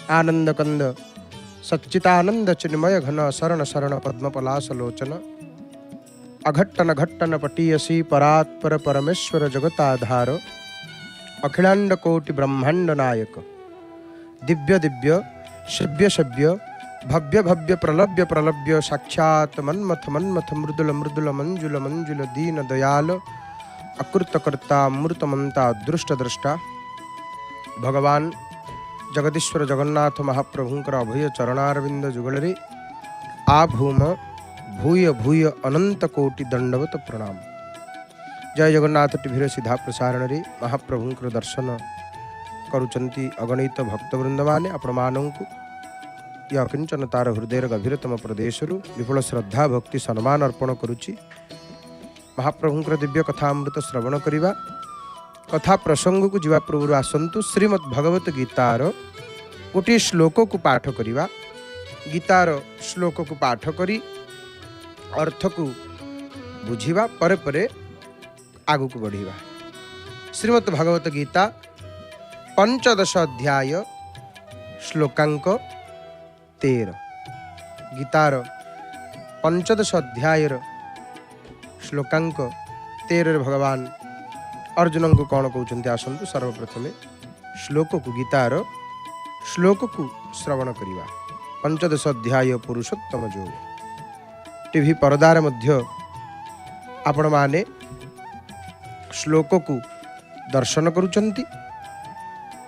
आनंद कंद सच्चितानंद चिन्मय घन शरण शरण पद्म पलाश लोचन अघट्टन घट्टन पटीयसी परात्पर परमेश्वर जगताधार अखिलांड कोटि ब्रह्मांड नायक दिव्य दिव्य शव्य शव्य भव्य भव्य प्रलभ्य प्रलभ्य साक्षात मन्मथ मन्मथ मृदुल मृदुल मंजुल मंजुल दीन दयाल अकृतकर्ता मृतमंता दृष्ट दृष्टा भगवान जगदीश्वर जगन्नाथ महाप्रभुंकर अभय चरणारविंद जुगलरे आ भूम भूय भूय अनंत कोटि दंडवत प्रणाम। जय जगन्नाथ टीवी सीधा प्रसारण रे महाप्रभुंकर दर्शन करुचंती अगणित भक्तवृंद माने आपण मानंकु या किंचन तार हृदय गभीरतम प्रदेश विपुल श्रद्धा भक्ति सम्मान अर्पण करुच्ची। महाप्रभुंकर दिव्य कथामृत श्रवण करिबा कथा प्रसंग को जीवा पूर्व आसतु श्रीमद् भगवत गीतार गोटे श्लोक को पाठ करिबा। गीतार श्लोक को पाठ करी अर्थ को बुझिबा परे परे आगु को बढ़िबा। श्रीमद् भगवत गीता पंचदश अध्याय श्लोकांक 13। गीतार पंचदश अध्याय श्लोकांक 13 भगवान अर्जुन को कौन कहते आसतु सर्वप्रथम श्लोक को गीतार श्लोक को श्रवण करिबा। पंचदश अध्याय पुरुषोत्तम योग टीवी परदार मध्य आपण माने श्लोक को दर्शन करुचंती।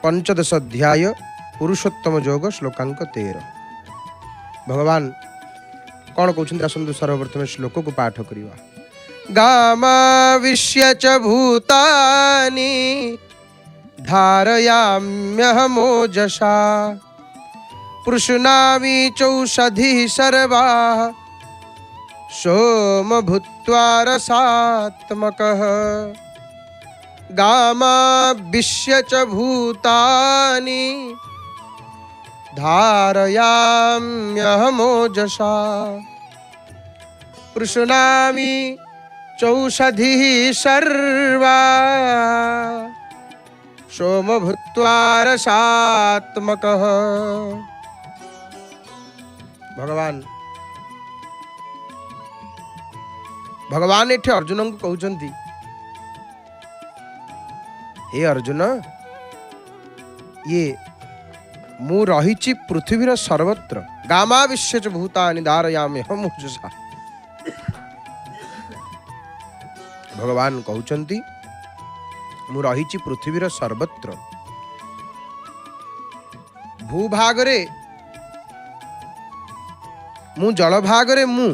पंचदश अध्याय पुरुषोत्तम योग श्लोकांक 13 भगवान कौन कहते आसतु सर्वप्रथम श्लोक को पाठ करिबा। गामाविश्य च भूतानि धारयाम्यहमोजसा पृश्नामि चौषधिः सर्वाः सोम भूत्वा रसात्मकः। गामाविश्य च भूतानि धारयाम्यहमोजसा पृश्नामि चौषधिः सर्वा सोम भूत्वा रसात्मकः। भगवान एठे अर्जुन को कहउचंती, हे अर्जुन ये मु रहिछि पृथ्वीर सर्वत्र गामाविश्य च भूतानि धारयाम्यहमोजसा। भगवान कहउचंती मु रहिछि पृथ्वीर सर्वत्र भूभागरे मु जलभागरे मु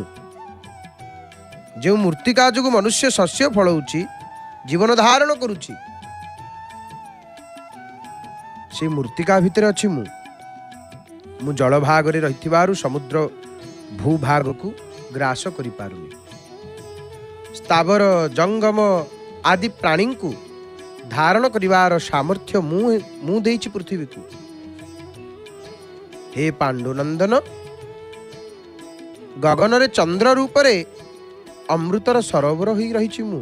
जो मूर्तिका जो मनुष्य शस्य फलौछि जीवन धारण करुछि से मूर्तिका भितर अछि मु जलभागरे रहिथिबारु समुद्र भूभाग को ग्रास करि पारुनी। स्थावर जंगम आदि प्राणी को धारण करिवार सामर्थ्य मु देइछि पृथ्वी को। हे पांडुनंदन गगन रे चंद्र रूप रे अमृतर सरोवर होई रहिछि मु।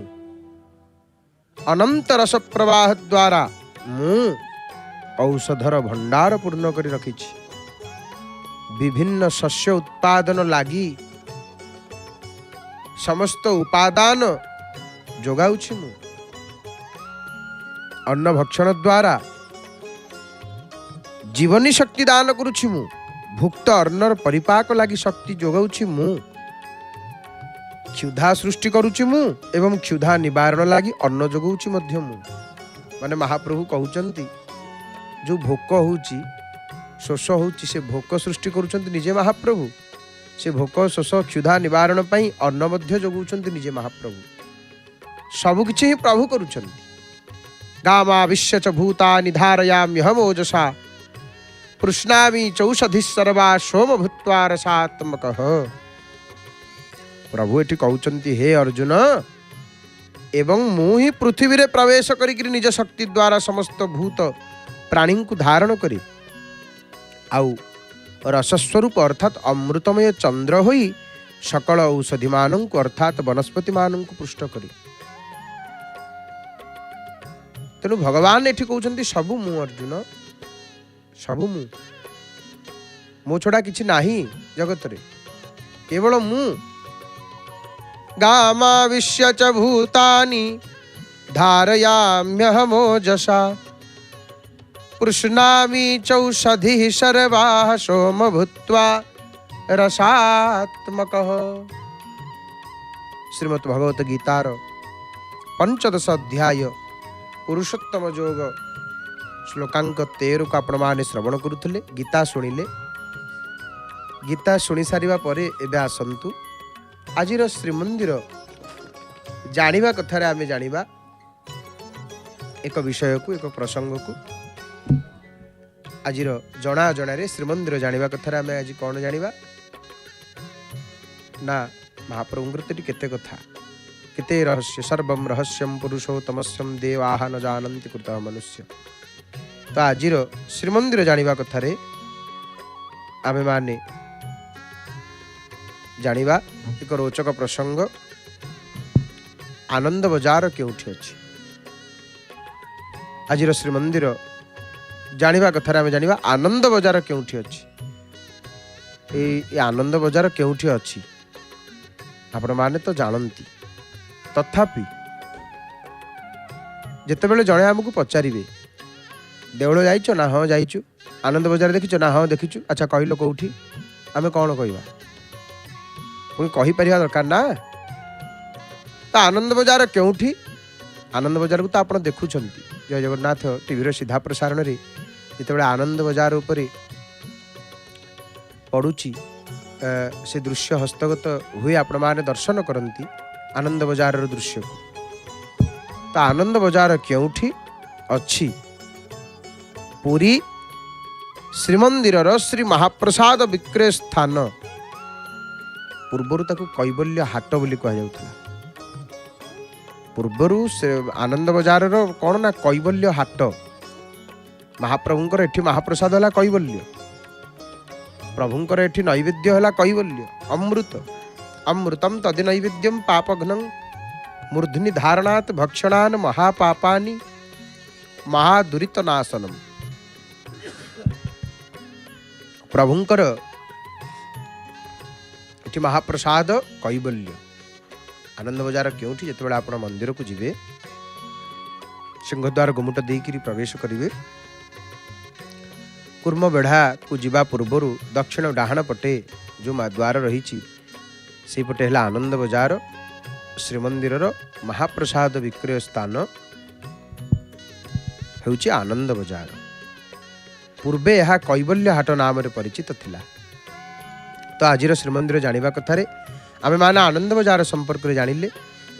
अनंत रस प्रवाह द्वारा मु औषधर भंडार पूर्ण करि रखिछि। विभिन्न शस्य उत्पादन लागि समस्त उपादान जोगाउछि मु। अन्न भक्षण द्वारा जीवनी शक्ति दान करुछि मु। भुक्त अन्नर परिपाक लागि शक्ति जोगाउछि मु। क्षुधा सृष्टि करुछि मु एवं क्षुधा निवारण लागि अन्न जोगाउछि मध्य मु। माने महाप्रभु कहउचंती जो भोक होउछि शोष होउछि से भोक सृष्टि करुचंती निजे महाप्रभु। से भोक शोष क्षुधा निवारण पई अन्न मध्य जोगाउचंती निजे महाप्रभु। सब किछि ही प्रभु करुचंती। गामाविश्य च भूतानि धारयाम्यहमोजसा पृश्नामि चौषधिः सर्वा सोम भूत्वा रसात्मकः। प्रभु एठी कहउचंती हे अर्जुन एवं मु ही पृथ्वी रे प्रवेश करिक निज शक्ति द्वारा समस्त भूत प्राणी को धारण करी आउ रसस्वरूप अर्थात अमृतमय चंद्र होई सकल औषधि मानू अर्थात वनस्पति मानू पुष्ट करी। तेणु भगवान एठी कहउचंती सबु मु अर्जुन सबु मु मो छड़ा किछि नाही जगत रे, केवल मु। गामाविश्य च भूतानि धारयाम्यहमोजसा, पुष्णामि चौषधिः सर्वाः सोम भूत्वा रसात्मकः। श्रीमद् भगवत गीतार 15 अध्याय पुरुषोत्तम योग श्लोकांक 13 को आपण माने श्रवण करुथिले। गीता शुणिले। गीता शुणी सारिबा परे एबे आसंतु आजिर श्रीमंदिर जानिबा कथारे आमे जानिबा एक विषय को, एक प्रसंग को। आजिर जना जनारे श्रीमंदिर जानिबा कथारे आमे आज कोन जानिबा ना महाप्रभुंकर तेटी केते कथा, केते रहस्य। सर्वम रहस्यम पुरुषोत्तमस्यम देवाः न जानन्ति कृतः मनुष्य। तो आजिर श्रीमंदिर जानिबा कथारे आमे माने जानिबा एक रोचक प्रसंग। आनंद बजार केउठी अछि? आजिर श्रीमंदिर जानिबा कथारे आमे जानिबा आनंद बजार केउठी अछि। ए आनंद बजार केउठी अछि आपण माने तो जानती, तथापि जेतेबेले जणे हमकु पचारिबे देवळ जाइचो ना, हाँ जाइचु। आनंद बजार देखिचो ना, हाँ देखिचु। अच्छा कहिलो कोउठी? आमे कोन कहिबा? पुणी कहि परिया दरकार ना। तो आनंद बजार केउठी? आनंद बजार को तो आपण देखुछंती जय जगन्नाथ टीवी रो सीधा प्रसारण रे जेतेबेले आनंद बजार उपरे पडुची से दृश्य हस्तगत हुए आपण माने दर्शन करती आनंद बजार दृश्य को। तो आनंद बजार केउठी अछि? पुरी श्रीमंदिर श्री महाप्रसाद विक्रय स्थान। पूर्वरु ताकू कैवल्य हाट बोली कह जाउथला। पूर्वरु से आनंद बजार रो कोन ना कैवल्य हाट। महाप्रभुंकर एठी महाप्रसाद हला कैवल्य, प्रभुंकर एठी नैवेद्य हला कैवल्य अमृत। अमृतम तदि नैवेद्यम पापघ्नं मूर्धनि धारणात् भक्षणान् महापापानि महादुरित नाशनम। प्रभुंकर एठी महाप्रसाद कैवल्य। आनंद बजार केउठी? जेतेबेले आपण मंदिर को जिवे, सिंहद्वार गुमुट देइकिरी प्रवेश करिवे, कुर्म बेढ़ा को जीवा पूर्वरु दक्षिण डाहाण पटे जो द्वार रही से पटे है आनंद बजार श्रीमंदिर महाप्रसाद विक्रय स्थान होउची आनंद बजार। पूर्वे यह कैवल्य हाट नाम परिचित थिला। तो आजिर श्रीमंदिर जानिबा कथारे आमे माने आनंद बजार संपर्क रे जानिले।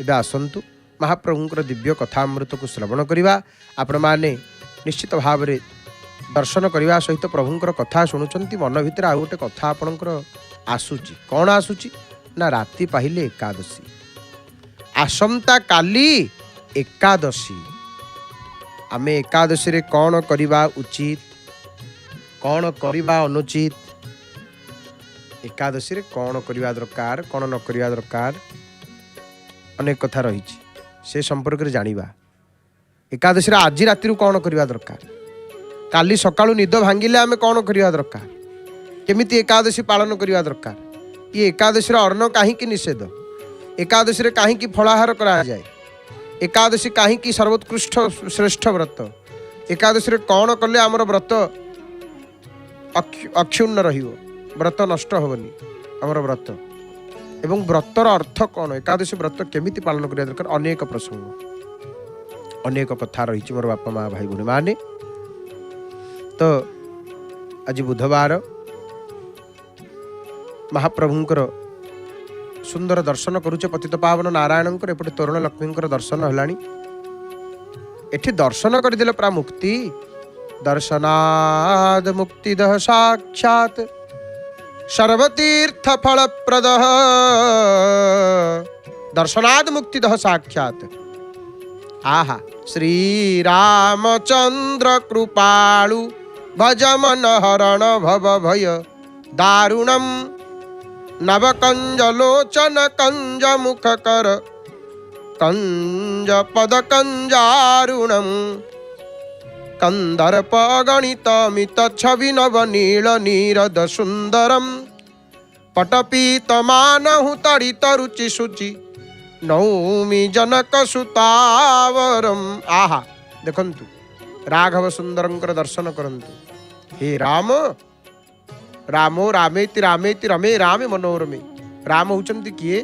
एबे आसंतु महाप्रभुंकर दिव्य कथामृत को श्रवण करिबा। आपण माने निश्चित भाव रे दर्शन करने सहित प्रभुंकर कथा शुणुचंती। मन भितर आउ गोटे कथा आपणकर आसुची। कौन आसुची ना राति पाहिले एकादशी। आसंता काली एकादशी। आमे एकादशी रे कौन करिबा उचित, कौन करिबा अनुचित, एकादशी रे कौन करिबा दरकार, कौन न करिबा दरकार, अनेक कथा रही से संपर्क रे जानिबा। एकादशी रे आज राति रु कौन करिबा दरकार, काली सकाळु निद भांगिले आमे कौन करिबा दरकार, केमिति एकादशी पालन करिबा दरकार, ये एकादशी रे अन्न काहीकि निषेध, एकादशी रे काहीकि फलाहार करा जाए, एकादशी काहीकि सर्वोत्कृष्ट श्रेष्ठ व्रत, एकादशी रे कौन कले आमर व्रत अक्षुण्ण रहिबो, व्रत नष्ट होबनी आमर व्रत, एवं व्रतर अर्थ कौन, एकादशी व्रत केमिति पालन करिबा दरकार, अनेक प्रसंग अनेक कथा रही मोर बापा माँ भाई भूणी माने। तो आज बुधवार महाप्रभुंकर सुंदर दर्शन करुचे पतित पावन नारायणंकर, एपटे तोरण लक्ष्मींकर दर्शन हलानी। एठी दर्शन करदेले प्रा मुक्ति, दर्शनाद मुक्तिदः साक्षात् सर्वतीर्थ फलप्रदः, दर्शनाद मुक्तिदः साक्षात्। आहा श्री रामचंद्र कृपालु भजमन हरण भव भय दारुणम नव कंज लोचन कंज मुख कर कंज पद कंजारुणम कंदर्प गणित मित छवि नव नील नीरद सुंदरम पटपीत मानहु तड़ित रुचि शुचि नौमी जनक सुतावरम। आहा देखंतु राघव सुंदरंकर दर्शन करंतु। हे राम रामो रामेति रामेति रमे रामे मनोरमे। राम होचंती किए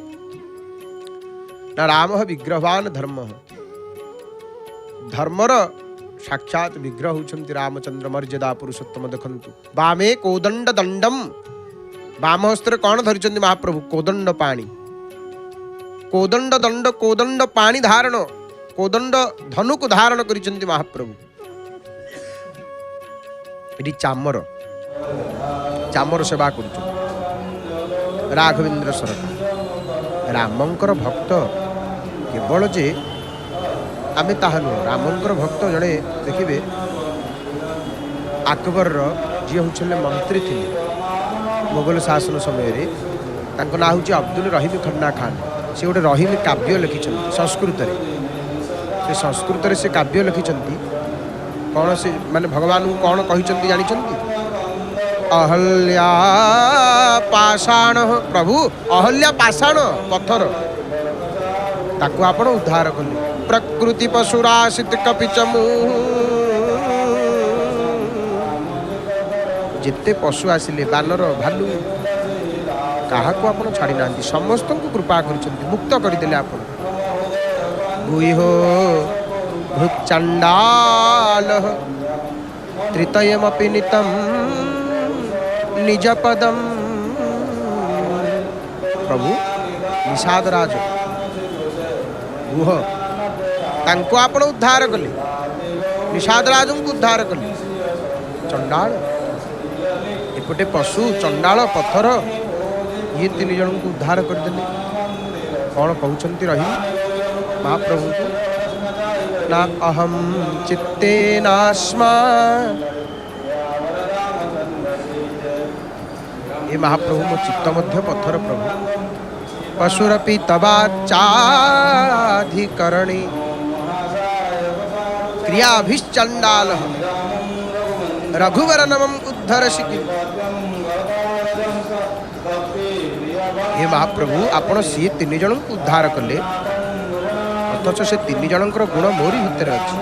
ना राम विग्रहवान धर्म धर्मर साक्षात विग्रह होचंती रामचंद्र मर्यादा पुरुषोत्तम। देखंतु बामे कोदंड दंडम बाम हस्तर कौन धरिचंती महाप्रभु कोदंड पाणी कोदंड दंड कोदंड पाणी धारण कोदंड धनुक धारण करिचंती महाप्रभु। एटी चामर चामर सेवा करुच राघवेंद्र सरकार रामंकर भक्त केवल जे आमे ताहा नुह रामंकर भक्त जड़े देखिए अकबर जी होचले मंत्री थे मुगल शासन समय ना हूँ अब्दुल रहीम खन्ना खान। से गोटे रहीम काव्य लिखिं संस्कृत से संस्कृत से काव्य लिखिं कौन से माने भगवान को कौन कही जानते अहल्या पाषाण प्रभु अहल्या पाषाण पत्थर ताकू आपण उद्धार कले प्रकृति पशुराशित कपिचमू जिते पशु आसिले बानर भालू क्या आपण छाड़ी ना समस्त को कृपा कर मुक्त करदे आप गुई हो भृचंडाल त्रितयमपि नितम निज पदम। प्रभु निषादराज गुह तांको आपण उद्धार कले निषादराज को उद्धार कले चंडाल एपटे पशु चंडाल पत्थर ये तीन जन को उद्धार करदे। कौन कहते रही महाप्रभु को ना अहम चित्ते नास्मा ये महाप्रभु मो चित्त मध्य पत्थर प्रभु पशुरपि तवाचाधिकरणी क्रियाभिश्चंडाल रघुवर नमम उद्धर शिखि। हे महाप्रभु आपण सी तीन जन को उद्धार कले अथच से तीन जनकर गुण मोरी भितर अच्छी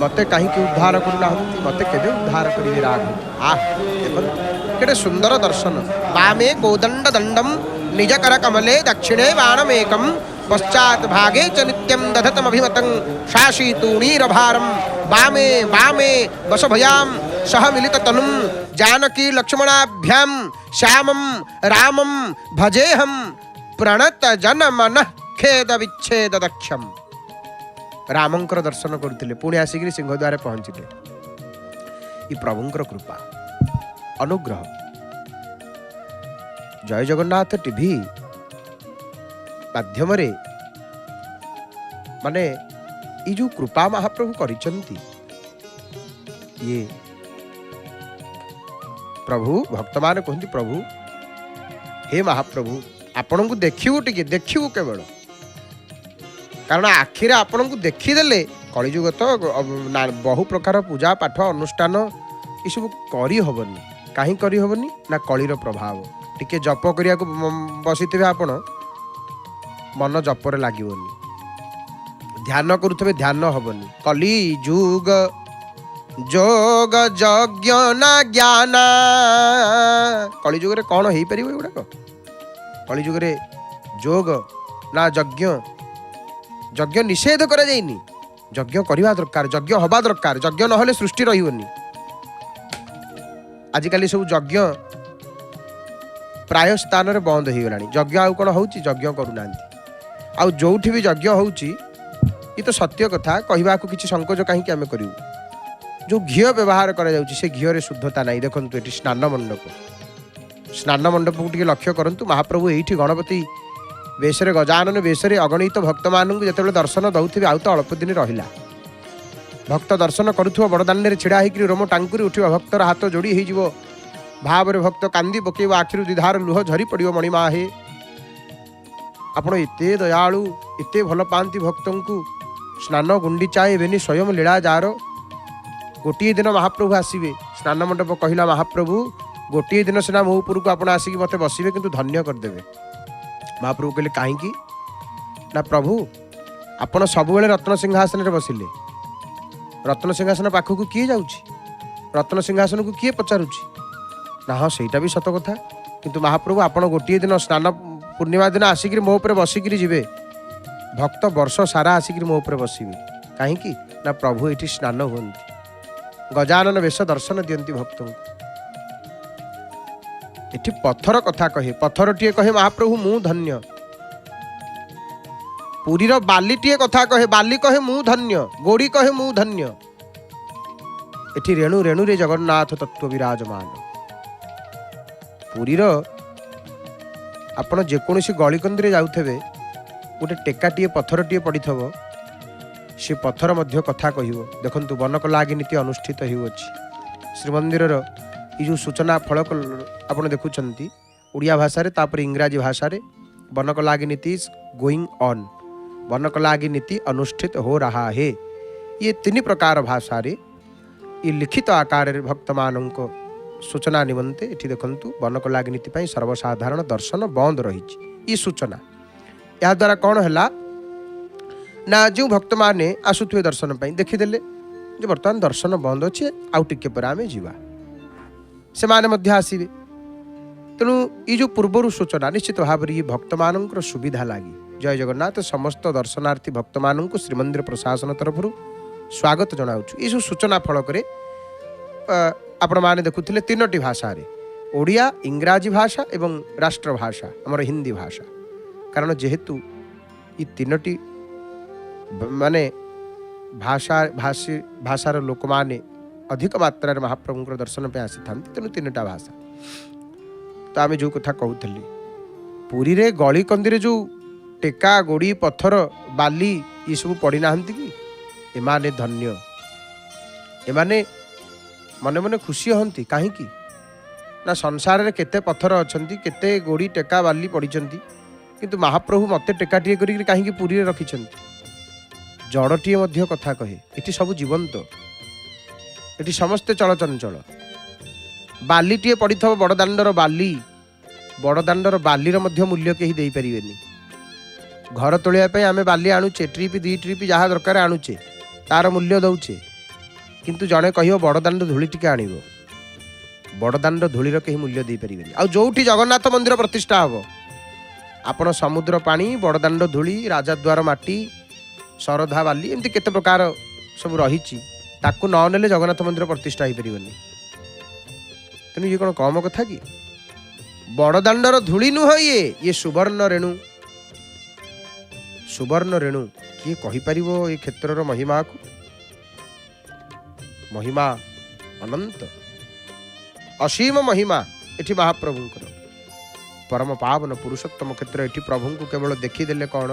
मते कहीं उद्धार करना मते केबे उद्धार करिवे राघव। केटे सुंदर दर्शन वामे कोदंड दंडम निज कर कमले दक्षिणे बाणमेकम पश्चात भागे च नित्यं दधतमभिमतं शाशीतूणीर भारम वामे वामे वशभयाम सह मिलित तनुम जानकी लक्ष्मणाभ्याम श्यामम रामम भजेहम प्रणत जन मन खेद विच्छेद दक्षम। रामंकर दर्शन करते पुणी आसिक सिंहद्वार पहुंचले। ये प्रभुंकर कृपा अनुग्रह जय जगन्नाथ टीवी माध्यम माने ये जो कृपा महाप्रभु करिचंती ये प्रभु भक्त माने कहते प्रभु हे महाप्रभु आपण को देखिबू टिके देखिबू केवल कारण आखिरे आपण को देखीदेले कलिजुग तो बहु प्रकार पूजा पाठ अनुष्ठान ये सब करी हबनी कहीं करी हबनी ना कलिर प्रभाव टिके जप करिया को बसिथिबे आपण मन जपरे लागिवनी ध्यान करुथबे ध्यान हबनी कली जुग जोग यज्ञ ना ज्ञान कली जुग रे कौन हो पारिबो एगुडा कली जुग रे जोग ना यज्ञ यज्ञ निषेध करा जाइनी यज्ञ करवा दरकार यज्ञ हवा दरकार यज्ञ नहले सृष्टि रहिवनी आजिकल सब यज्ञ प्राय स्थान रे बंद हो गलानी यज्ञ आउ कौन होउची यज्ञ करूना आउ जोठी भी यज्ञ होउची ये तो सत्य कथा कहवा को किसी संकोच कहीं आम करूँ जो घी व्यवहार करा जाउची से घी रे शुद्धता नहीं देखंतु एटी स्नान मंडप को लक्ष्य करंतु महाप्रभु एठी गणपति बेसरे गजानन बेसरे अगणित भक्त मानू जिते दर्शन दौथे आउ तो अल्प दिन रहा भक्त दर्शन करुवा बड़दान छिड़ा होकर रोम टांकुरी उठा भक्तर हाथ जोड़ी हो भाव भक्त कांदी पकेब आखिर दुधार लुह झरी पड़ो मणिमा हे आपण एते दयालु एते भल पाती भक्त को स्नान गुंडीचा एवेनी स्वयं लीला जार। गोटे दिन महाप्रभु आसवे स्नान मंडप कहला महाप्रभु गोटे दिन सीना मो उपरक आप आसिक मत बसवे किंतु धन्य करदेवे। महाप्रभु कहले कहीं ना प्रभु आपण सब रत्न सिंहासन बसिले रत्न सिंहासन पाखक किए जाउछि रत्न सिंहासन को किए पचारुछि ना हाँ सेटा भी सत कथा किंतु महाप्रभु आपण गोटे दिन स्नान पूर्णिमा दिन आसिक मो उपर बसिक जीवे भक्त वर्ष सारा आसिक मो उपर बसवे कहीं ना प्रभु ये स्नान हुई गजानन वेश दर्शन दियंती भक्त एठी पत्थर कथा कहे पत्थर टीए कहे महाप्रभु मु धन्य पुरीर बाली टीए कथा कहे बाली कहे मु धन्य गोड़ी कहे मु धन्य एठी रेणु रेणु रे जगन्नाथ तत्व विराजमान पुरीर आपण जेकोसी गलिकंदी जाउथेबे गोटे टेकाटीए पत्थरटीए पड़ीथबो से पत्थर मध्य कथा कहब देखंतु बनकलागी नीति अनुष्ठित होउछि श्रीमंदिर ये जो सूचना फलक आप देखुंट ओडिया भाषा रे तापर इंग्राजी भाषा रे बनकलागी नीति गोइंग ऑन बनकलागी नीति अनुष्ठित हो रहा है। ये तीन प्रकार भाषा रे ये लिखित आकार रे भक्त मानक सूचना निमंते एठी देखंतु बनकलागी नीति पई सर्वसाधारण दर्शन बंद रही ये सूचना या द्वारा कौन है ना जो भक्त माने आसुवे दर्शन पर देखीदे जो बर्तमान दर्शन बंद अच्छे आउ टिके पर आमे जीवा से माने मध्य आसीबे तेणु ये जो पूर्वर सूचना निश्चित भाव ये भक्त मानकर सुविधा लगी जय जगन्नाथ समस्त दर्शनार्थी भक्त मानक श्रीमंदिर प्रशासन तरफ स्वागत जनाऊँ ये सूचना फलक आपण माने देखुथिले तीनोटी भाषा रे ओडिया इंग्राजी भाषा एवं राष्ट्रभाषा आमर हिंदी भाषा कारण जेहेतु ये तीनोटी माने भाषा भाषार लोक माने अधिक मात्रा महाप्रभु दर्शन पे आसी था तेणु तीनटा भाषा तो आम जो कथा कहूली पुरी रे गली कंदी जो टेका गोड़ी पत्थर बाली ये सब पड़ी ना कि एमाने धन्य एमाने मने मने खुशी हंती कहीं ना संसार रे केते पत्थर अछंती केते गोड़ी टेका बाली पड़ी किंतु महाप्रभु मते टेकाटीए करी कहीं पुरी रे रखिछंती जड़टीए मध्य कथा कहे इटी सब जीवंत इटी समस्ते चलचंचल बालीटीए पड़ी थव बड़दाण्डर बालीर मध्य मूल्य कहीं दे परिवेनी घर तोलिया आमे बाली आणुचे ट्रिप दी ट्रिप जहाँ दरकार आणुचे तार मूल्य दौचे किंतु जड़े कह बड़दाण्ड धूली टिके आणिबो बड़दाण्ड धूलीर कहीं मूल्य दे परिवेनी आ जोठी जगन्नाथ मंदिर प्रतिष्ठा हबो आपण समुद्र पानी बड़दाण्ड धूली राजाद्वार माटी शरधा बाली एमती केते प्रकार सब रही ताकू न नेले जगन्नाथ मंदिर प्रतिष्ठा हो पारिबनी तेणु ये कौन कम कथा कि बड़दाण्डर धूली नुह ये सुवर्ण रेणु किए कहि परिबो ये क्षेत्रर महिमा को महिमा अनंत असीम महिमा एठी महाप्रभुंकर परम पावन पुरुषोत्तम क्षेत्र एठी प्रभु को केवल देखीदेले कौन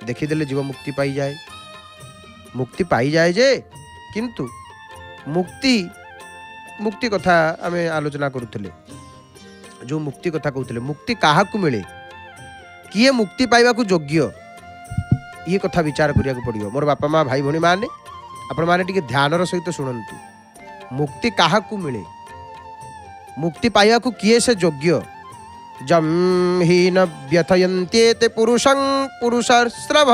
देखीदेले जीव मुक्ति पाई जाए जे किंतु मुक्ति कथा आमे आलोचना करुले जो मुक्ति कथा कहते मुक्ति क्या मिले किए मुक्ति पाइबा योग्य ये कथा विचार करिया पड़ो मोर बापा माँ भाई भौणी माने आपण माने टिके ध्यानर सहित शुणु मुक्ति क्या मिले मुक्ति पाइबा किए से योग्य जम ही न व्यथयन्त्येते पुरुषं पुरुषस्रभ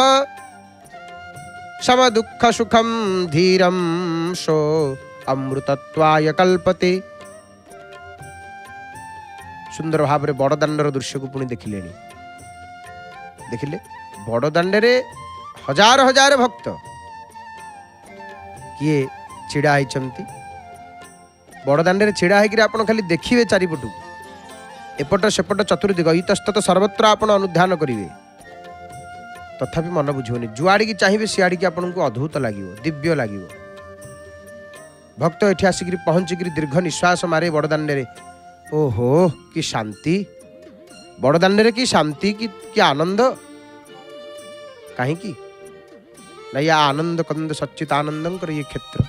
सम दुख सुखम धीरम सो अमृतत्वाय कल्पते। सुंदर भाव में बड़दाण्डर दृश्य को पुणी देखिले बड़दाण्डे हजार हजार भक्त किए छिड़ा होती बड़दाण्डे छिड़ा होकर आप खाली देखिए चारिपटू एपट सेपट चतुर्दिग इतस्तत सर्वत्र आपण अनुध्यान करेंगे तथापि मन बुझे जुआड़ी की चाहिए सियाड़ी की आपको अद्भुत लगे दिव्य लगे भक्त एठी आसिक पहुँचिक दीर्घ निश्वास मारे बड़दाण्डे ओहो कि शांति बड़दाण्डे कि शांति कि आनंद कहीं ना या आनंद कंद सच्चिदानंद ये क्षेत्र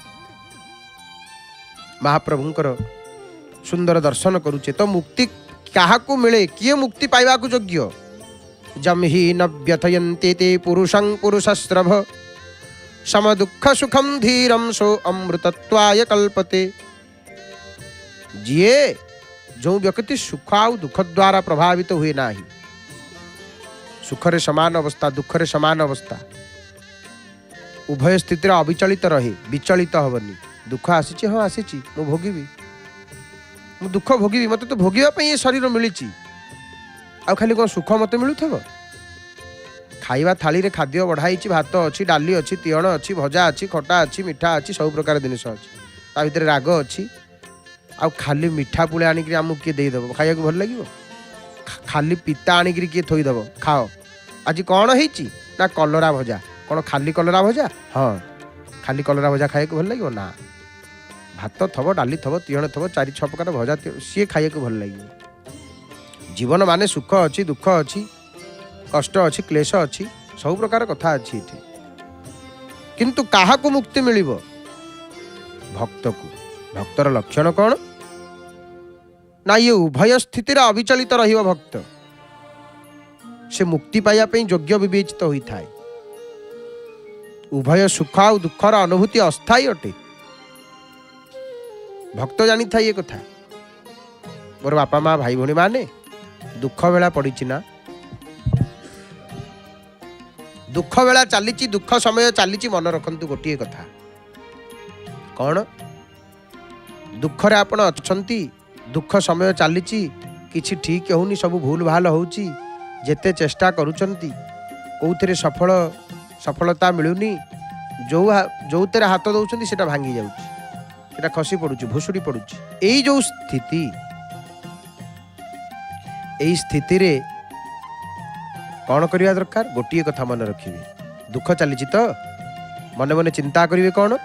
महाप्रभुंकर सुंदर दर्शन करुचे तो मुक्ति क्या मिले किए मुक्ति पाइबा योग्य जम ही न व्यथयन्ते ते पुरुषं पुरुषस्रभ सम दुख सुखम धीरम सो अमृतत्वाय कल्पते। जीए जो व्यक्ति सुख आउ दुख द्वारा प्रभावित हुए ना, सुखरे समान अवस्था दुखरे समान अवस्था, उभय स्थिति अविचलित रहे, विचलित हबनी। दुख आसी हाँ आसी मु भोगिबी, मु दुख भोगिबी, मत तो भोगिबा ये शरीर मिली, आ खाली कौन सुख मत मिलुथब। खाइबा थाली रे खाद्य बढ़ाई, भात अच्छी, डाली अच्छी, तीयण अच्छी, भजा अच्छी, खटा अच्छी, मिठा अच्छी, सब प्रकार जिनिस अच्छी, ता भितर राग अच्छी। आ खाली मिठा पुले आनिक आमको किए देदेव खाइबा भल लगे, खाली पिता आनिक किए थोईदेव खाओ। आज कौन है ना कलरा भजा, कौन खाली कलरा भजा, हाँ खाली कलरा भजा खाइबा भल लगे ना, भात थब, डाली थब, तीयण थब, 4-6 प्रकार भजा सी खाइबा भल लगे। जीवन माने सुख अच्छी, दुख अच्छी, कष्ट अच्छी, क्लेश अच्छी, सब प्रकार कथा अच्छी इथे। किंतु काहा को मुक्ति मिलिबो? भक्त को। भक्तर लक्षण कौन ना ये उभय स्थिति अविचलित रहिबो भक्त, से मुक्ति पाइबा पई योग्य विवेचित होता है। उभय सुख और दुखर अनुभूति अस्थायी अटे, भक्त जानी था ये कथा। मोर बापा माँ भाई भौणी माने दुख बेला पड़ी ना, दुख बेला चली, दुख समय चली, मन रखंतु गोटे कथा कौन, दुख रे आपण अछंती, दुख समय चली, किछि ठीक होनी, सब भूल भाल होउची, जेते चेष्टा करूचंती कोउथरे सफलता मिलुनी, जो तेरे हाथ दउचंती सेटा भांगी जाउची, सेटा खसी पड़ुची, भुसुड़ी पड़ुची। एई जो स्थिति, एई स्थिति रे कौन करिया दरकार? गोटे कथा मन रखिए, दुख चली तो मने मने चिंता करिवे कौन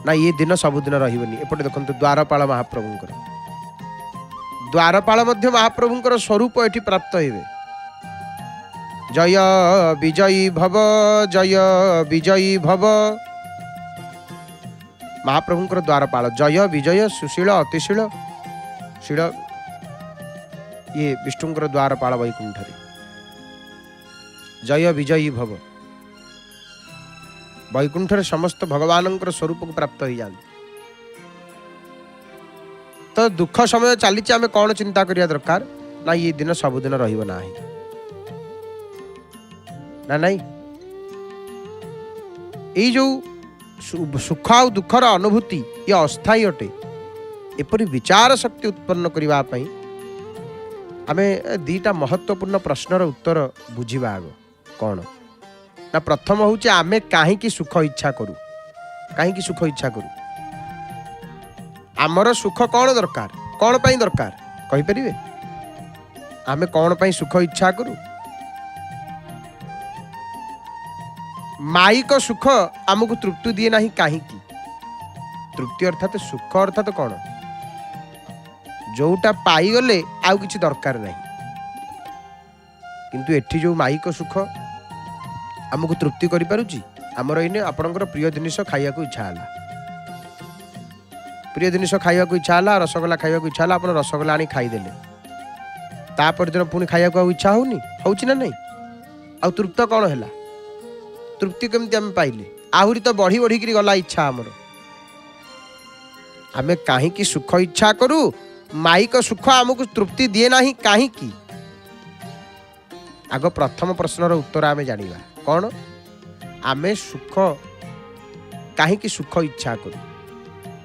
ना ये दिन सबुदिन रहिबनी। एपटे देखंतु द्वारपाल महाप्रभुंकर, द्वारपाल मध्य महाप्रभुंकर स्वरूप एठी प्राप्त होइबे। जय विजयी भव, जय विजयी भव, महाप्रभुंकर द्वारपाल, जय विजय, सुशील अतिशील, शील ये विष्णुंकर द्वारपाल वैकुंठरे, जय विजयी भव। वैकुंठरे समस्त भगवानंकर स्वरूप को प्राप्त हो जाते। तो दुख समय चली आम कौन चिंता करिया दरकार ना ये दिन सबुदिन रहिबो नाही ना, नहीं ये जो सुख और दुखर अनुभूति ये अस्थायी अटे। एपरी विचार शक्ति उत्पन्न करिबा पई आमे दीटा महत्वपूर्ण प्रश्नर उत्तर बुझिबा। आगो कौन ना, प्रथम हूँ आमे काहे की सुख इच्छा करू, काहे की सुख इच्छा करू, आमर सुख कौन दरकार, कौन पाई दरकार कहि परिबे? आमे कौन पाई सुख इच्छा करू? माई को सुख आमको तृप्ति दिए नहीं, काहे की? तृप्ति अर्थात सुख अर्थात कौन, जोटा पाईगले आउ किछि दरकार नहीं। किंतु एठी जो माई को सुख आमको तृप्ति करि पारुची, आमर इने आपणकर प्रिय जिनिस खाइया को इच्छा हला, प्रिय जिनिस खाइया को इच्छा हला, रसगोला खाइया को इच्छा हला, आपण रसगोला आनी खाई देले, तापर दिन पुणी खाइया को इच्छा होनी, होउची ना नहीं? आ तृप्त कौन हैला? तृप्ति केमती आम पाइले? आहुरी तो बढ़ी बढ़ी करी गला इच्छा आमर। आमे काहे की सुख इच्छा करू? माई को सुख आमको तृप्ति दिए नाही, काहे की? आग प्रथम प्रश्नर उत्तर आमे जानिबा कौन, आमे सुख काहे की सुख इच्छा करू?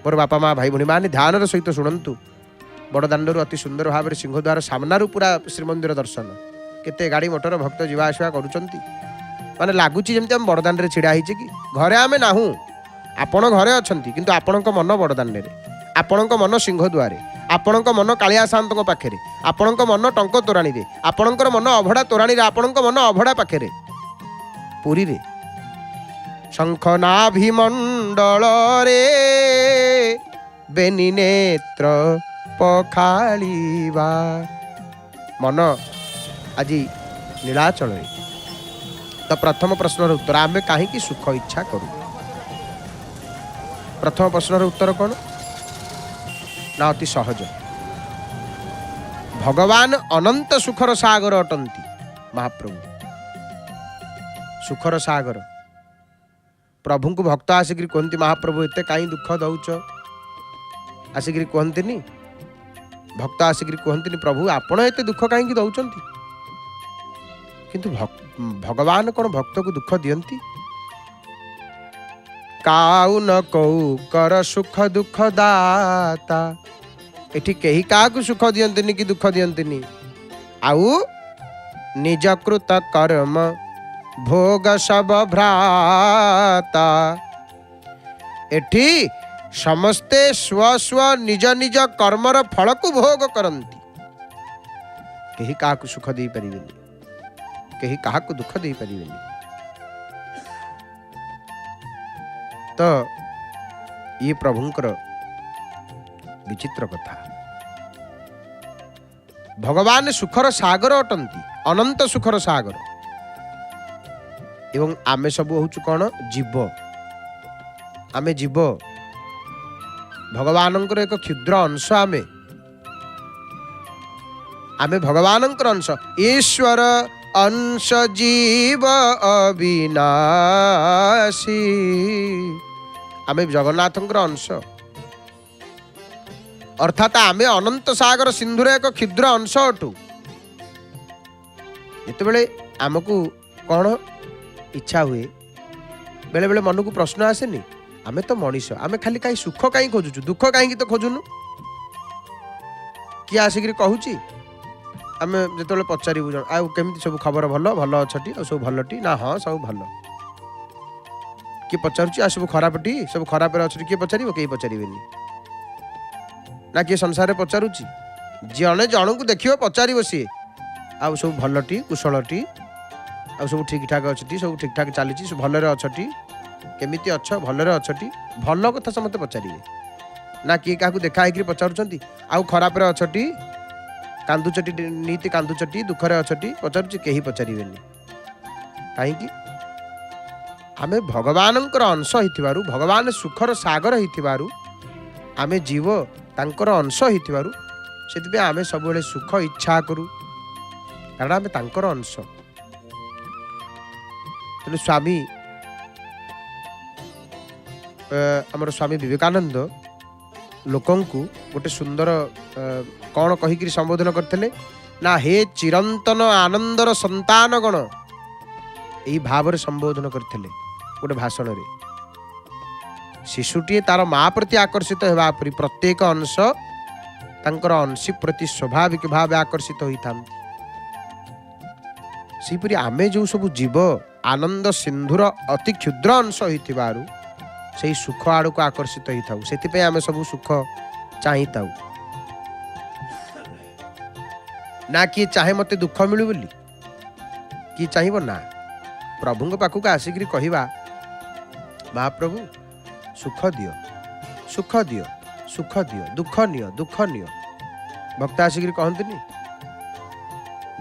मोर बापा माँ भाई भौणी माने ध्यान सहित शुणु। बड़दाण्डर अति सुंदर भाव सिंहद्वार सामना पूरा श्रीमंदिर दर्शन, केते गाड़ी मोटर भक्त जीवा आसवा करुचंती, माने लागुची जेमती हम बड़दाण्डरे छिड़ा हिचे कि घरे आमे नाहू, आपण घरे अछंती, किंतु आपणक मन बड़दाण्डरे, आपणक मन सिंहद्वारे, आपणक मन कालिया सान्तक पाखरे, आपणक मन टंक तोराणी रे, आपणकर मन अभड़ा तोराणी रे, आपणक मन अभड़ा पाखरे पुरी रे। शंखनाभिमंडल रे बेनी नेत्र पखाळीबा, मन आज नीलाचल रे। तो प्रथम प्रश्नर उत्तर आमे काहे सुख इच्छा करू? प्रथम प्रश्नर उत्तर कौन ना, अति सहज, भगवान अनंत सुखर सागर अटंती। महाप्रभु सुखर सागर, प्रभु को भक्त आसिक कहती महाप्रभु एत कहीं दुख दौच आसिक कहती भक्त आसिक कहती प्रभु आपण एत दुख कहीं दौरान किंतु भगवान कौन भक्त को दुख दियंती काउ न कौ कर सुख दुख दाता एठी कहीं क्या सुख दियंतिनी कि दुख दियंतिनी आउ निज कृत कर्म भोग सब भ्राता एठी समस्ते स्व स्व निज निज कर्मर फल को भोग करंती कहीं क्या सुख दे परिबेनी कहीं क्या दुख दे परिबेनी तो ये प्रभुंकर विचित्र कथा भगवान सुखर सागर अटंती अनंत सुखर सागर एवं आमे सब होचु कौन जीव आमे जीव भगवानंकर एक क्षुद्र अंश आमे आमे भगवानंकर अंश ईश्वर अंश जीव अविनाशी आमे जगन्नाथंकर अंश अर्थात आमे अनंत सागर सिंधुर एक क्षुद्र अंश अटू जिते आमको कौन इच्छा हुए बेले बेले मन को प्रश्न आसेनी आमे तो मनीष आमे खाली कहीं सुख कहीं खोजुचु दुख कहीं तो खोजुनु किए आसिक कहूची आमे जो पचारू जन आमती सब खबर भल भल अच्छी सब भलटी ना हाँ सब भल किए पचारुची आ सब खरापटी सब खराप अच्छी किए पचार कहीं पचारे ना किए संसार पचारुची जड़े जन को देखियो पचार सी आ सब भलटी कुशलटी आ सब ठीक ठाक अच्छी सब ठीक ठाक चली सब भलरे अच्छी केमिति अच्छ भलरे अच्छी भल कथा समस्ते पचारे ना किए क्या देखाई पचारुंट आउ खराप अच्छी कांदुचटी नीति कांदुचटी दुखरे अच्छी पचारुची कहीं पचारे कहीं आमे भगवानंकर अंश होइथिबारु भगवान सुखर सागर होइथिबारु आमे जीव तांकर अंश होइथिबारु सेतिबे आमे सबले सुख इच्छा करू कारण आमे तांकर अंश तेणु स्वामी आमर स्वामी विवेकानंद लोकंकु गोटे सुंदर कौन कहीकि संबोधन करते ना हे चिरंतन आनंदर संतान गण यही भाव संबोधन करते गोटे भाषण रे शिशुटी तार माँ प्रति आकर्षित होगा परी प्रत्येक अंश तांकर अंशी प्रति स्वाभाविक भाव आकर्षित होता सेपरी आमे जो सब जीव आनंद सिंधुर अति क्षुद्र अंश होइथिबारु से सुख आड़ को आकर्षित होता से आमे सब सुख चाहिता ना किए चाहे मते दुख मिलू बोली किए चाहिए ना प्रभु पाखक आसिक कहवा महाप्रभु सुख दियो सुख दियो सुख दियो दुख नियो दुख नियो भक्त आसिक कहतनी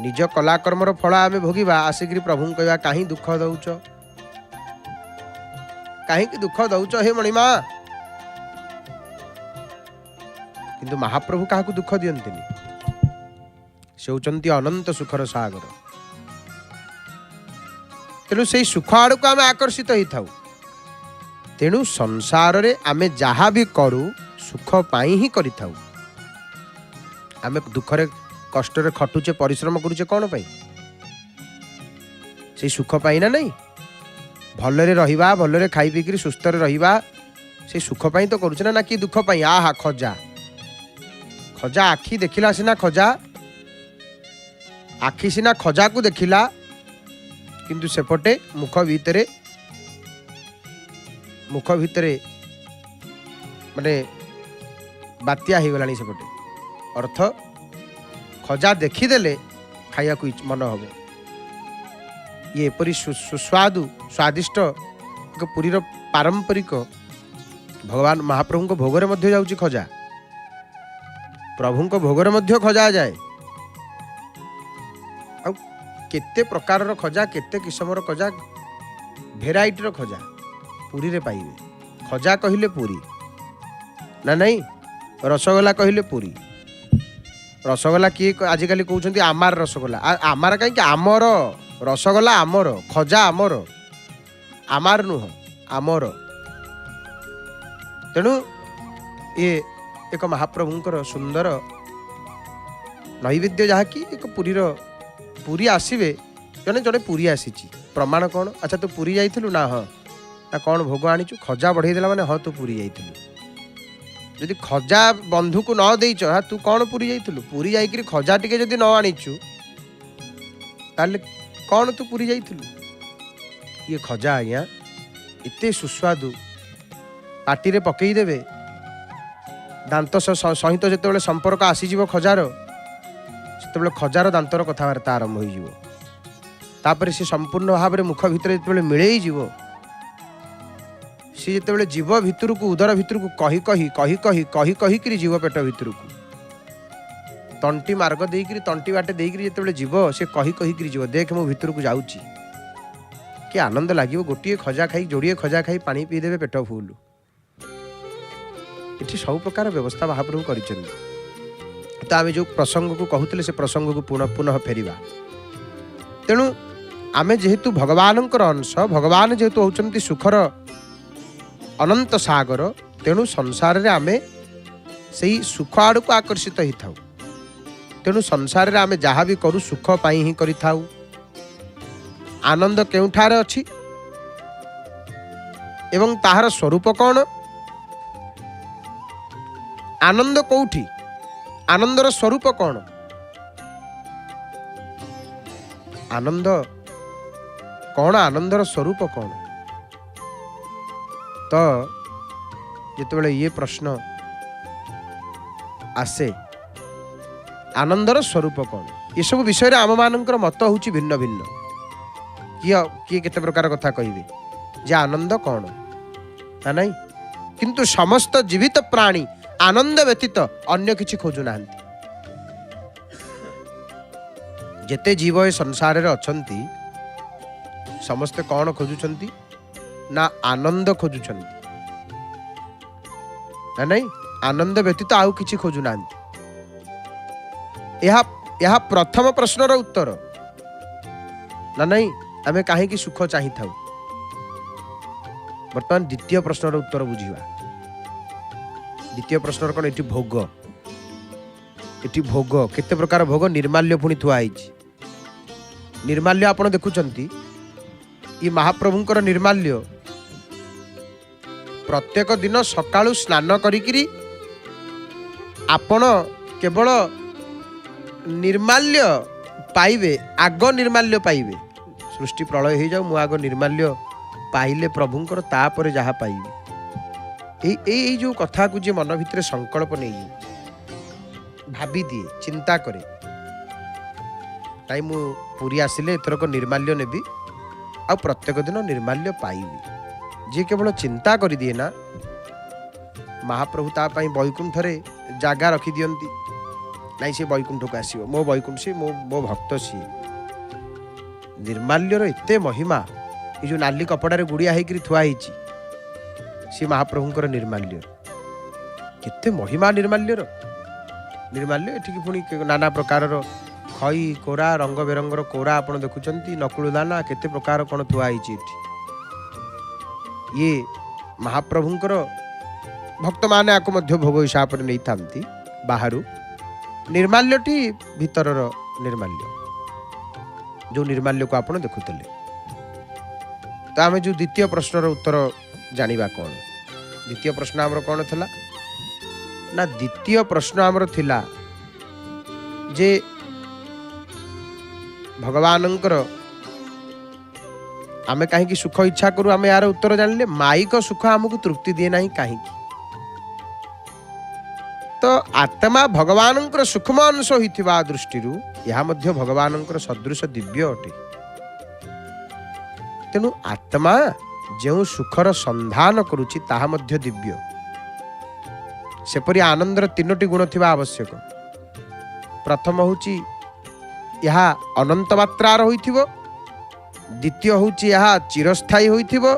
निज कलाकर्मर फल आमे भोगिबा आसिक प्रभु कहवा कहीं दुख दौच कहीं दुख दौच हे मणिमा किंतु महाप्रभु क्या दुख दियंतिनी से होचंती अनंत सुखर सागर तेणु से सुख आड़ को आम आकर्षित होता तेणु संसार रे आमे जहा भी करू सुख पाई ही करिथाउ आमे दुखरे कष्ट रे खटुचे परिश्रम करूचे कौन पाई से सुख पाई ना नहीं भलरे रहिबा भलरे खाई पीकरी सुस्थ रे रहिबा से सुख पाई तो करूचे ना कि दुख पाई आहा खजा खजा आखि देखिला सिना खजा आखि सिना खजा को देखिला किंतु सेपटे मुख भितरे माने बात्या हो गलानी सेपटे अर्थ खजा देखीदेले खाया को मन हम ये एपरी सुस्वादु स्वादिष्ट एक पुरीर पारंपरिक भगवान महाप्रभु को भोगरे मध्य जाउची खजा प्रभु को भोगरे मध्य खजा जाए आ केते प्रकार खजा केते किस्मर खजा भेराइटर खजा पुरी रे पाइबे खजा कहिले पुरी ना नहीं रसगोला कहिले पुरी रसगोला किए आजिकल कहते आमार रसगोला आमार कहीं आमर रसगोला आमर खजा आमर आमार नुह आमर। तेणु ये एक महाप्रभुंकर सुंदर नैवेद्य जहाँकि एक पुरी आसवे जड़े जड़े पुरी आसी प्रमाण कौन? अच्छा तू पुरी जाइलु ना? हाँ ना कौन भोग आनीचु? खजा बढ़े देला माने हाँ तू पुरी जाइलु। जदि खजा बंधु को न देच हाँ तू कौन पुरी जाइलु? पुरी जाइकरी खजा टिके जदि न आनीचु ताले कौन तू पुरी जाइलु? ये खजा आज्ञा एते सुस्वादु पाटी रे पकई देबे दांत सहित जिते संपर्क आसीज खजार से खजार दांतर कथबार्ता आरंभ होपर सी संपूर्ण भाव में मुख भितर जो मिले सी जो जीव भितर को उदर भितर को कही कही कही कही कही कही जीव पेट भितर को तंटी मार्ग देकर तंटी बाटे देकर जो जीव से कही कही जीव देख मो भितर को जाऊँगी कि आनंद लगे गोटे खजा खाई जोड़े खजा खाई पानी पीदेवे पेट फुल। ये सब प्रकार व्यवस्था महाप्रभु कर तो आम जो प्रसंग को कहते से प्रसंग को पुनः पुनः फेरिबा। तेणु आम जेहेतु भगवान अंश भगवान जेहेतु होचंती सुखर अनंत सागर तेणु संसार रे आमे से सुख आड़ को आकर्षित ही थाउ। तेणु संसार रे आमे जहाँ भी करू सुख पाई ही करि थाउ। आनंद केउठार अछि एवं ताहार स्वरूप कौन? आनंद कौठी? आनंदर स्वरूप कौन? आनंद कौन? आनंदर स्वरूप कौन? तो जितेबाला ये प्रश्न आसे आनंदर स्वरूप कौन ये सब विषय आम मानकर मत हूँ भिन्न भिन्न। किए केते प्रकार कथा कहिबे जे आनंद कौन ना नहीं, किंतु समस्त जीवित प्राणी आनंद व्यतीत अन्य किछि खोजु नाहंती। जेते जीव ए संसार रे अछंती समस्ते कौन खोजुछंती ना आनंद खोजुछंती ना नहीं, आनंद व्यतीत आउ किछि खोजु नाहंती। यह प्रथम प्रश्नर उत्तर ना नहीं, आमे काहे कि सुख चाहि थाउ। वर्तमान द्वितीय प्रश्नर उत्तर बुझिबा। द्वितीय प्रश्नर कौन? एटी भोग, एटी भोग केते प्रकार भोग निर्माल्य पुणी थुआ होइछि। निर्माल्य आपण देखुचंती ई महाप्रभुंकर निर्माल्य प्रत्येक दिन सकाळु स्नान करिकिरी आपण केवल निर्माल्य पाइबे, आग निर्माल्य पाइबे। सृष्टि प्रलय हो जाऊ मु आग निर्माल्य पाइले प्रभुंकर तापर जहाँ पाइबे। यही जो कथा को जे मन भितर संकल्प नहीं भाभी दिए चिंता करे नाई मु पुरी आसिले एथरक निर्माल्य नेबी आ प्रत्येक दिन निर्माल्य पाइबी। जे केवल चिंता कर दिए ना महाप्रभु ता पाई वैकुंठ रे जागा रखी दियंती नाई से वैकुंठ को आसीबो मो वैकुंठ से मो भक्त सी। निर्माल्यर एते महिमा ये जो नाली कपड़ा रे गुड़िया होकर थुआ सी महाप्रभुंकर निर्माल्य केते महिमा। निर्माल्यर निर्माल्य एठिक पुणी नाना प्रकार खई कोरा रंग बेरंगर कोरा आपण देखुचंती नकुल दाना केते प्रकार कौन थुआ ये महाप्रभुंकर भक्त माने आको मध्य भोग हिसाब से नहीं थांती बाहरु। निर्माल्यटी भीतरर निर्माल्य जो निर्माल्य को आपण देखुतले। तो आम जो द्वितीय प्रश्नर उत्तर जानिबा कौन? द्वितीय प्रश्न आमर कौन थिला ना द्वितीय प्रश्न आमर थिला जे भगवानंकर आमे कहीं सुख इच्छा करू आमे यार उत्तर जानिले माइक सुख आमको तृप्ति दिए नहीं कहीं। तो आत्मा भगवानंकर सूक्ष्म अंश होइथिबा दृष्टिरू यह मध्य भगवानंकर सदृश दिव्य अटे। तेणु आत्मा जो सुखर संधान करुछि ताहा मध्य दिव्य। सेपरि आनंदर तीनोटी गुण थिबा आवश्यक। प्रथम होछि यह अनंत मात्रार होइथिबो, द्वितीय होछि यह चिरस्थायी होइथिबो,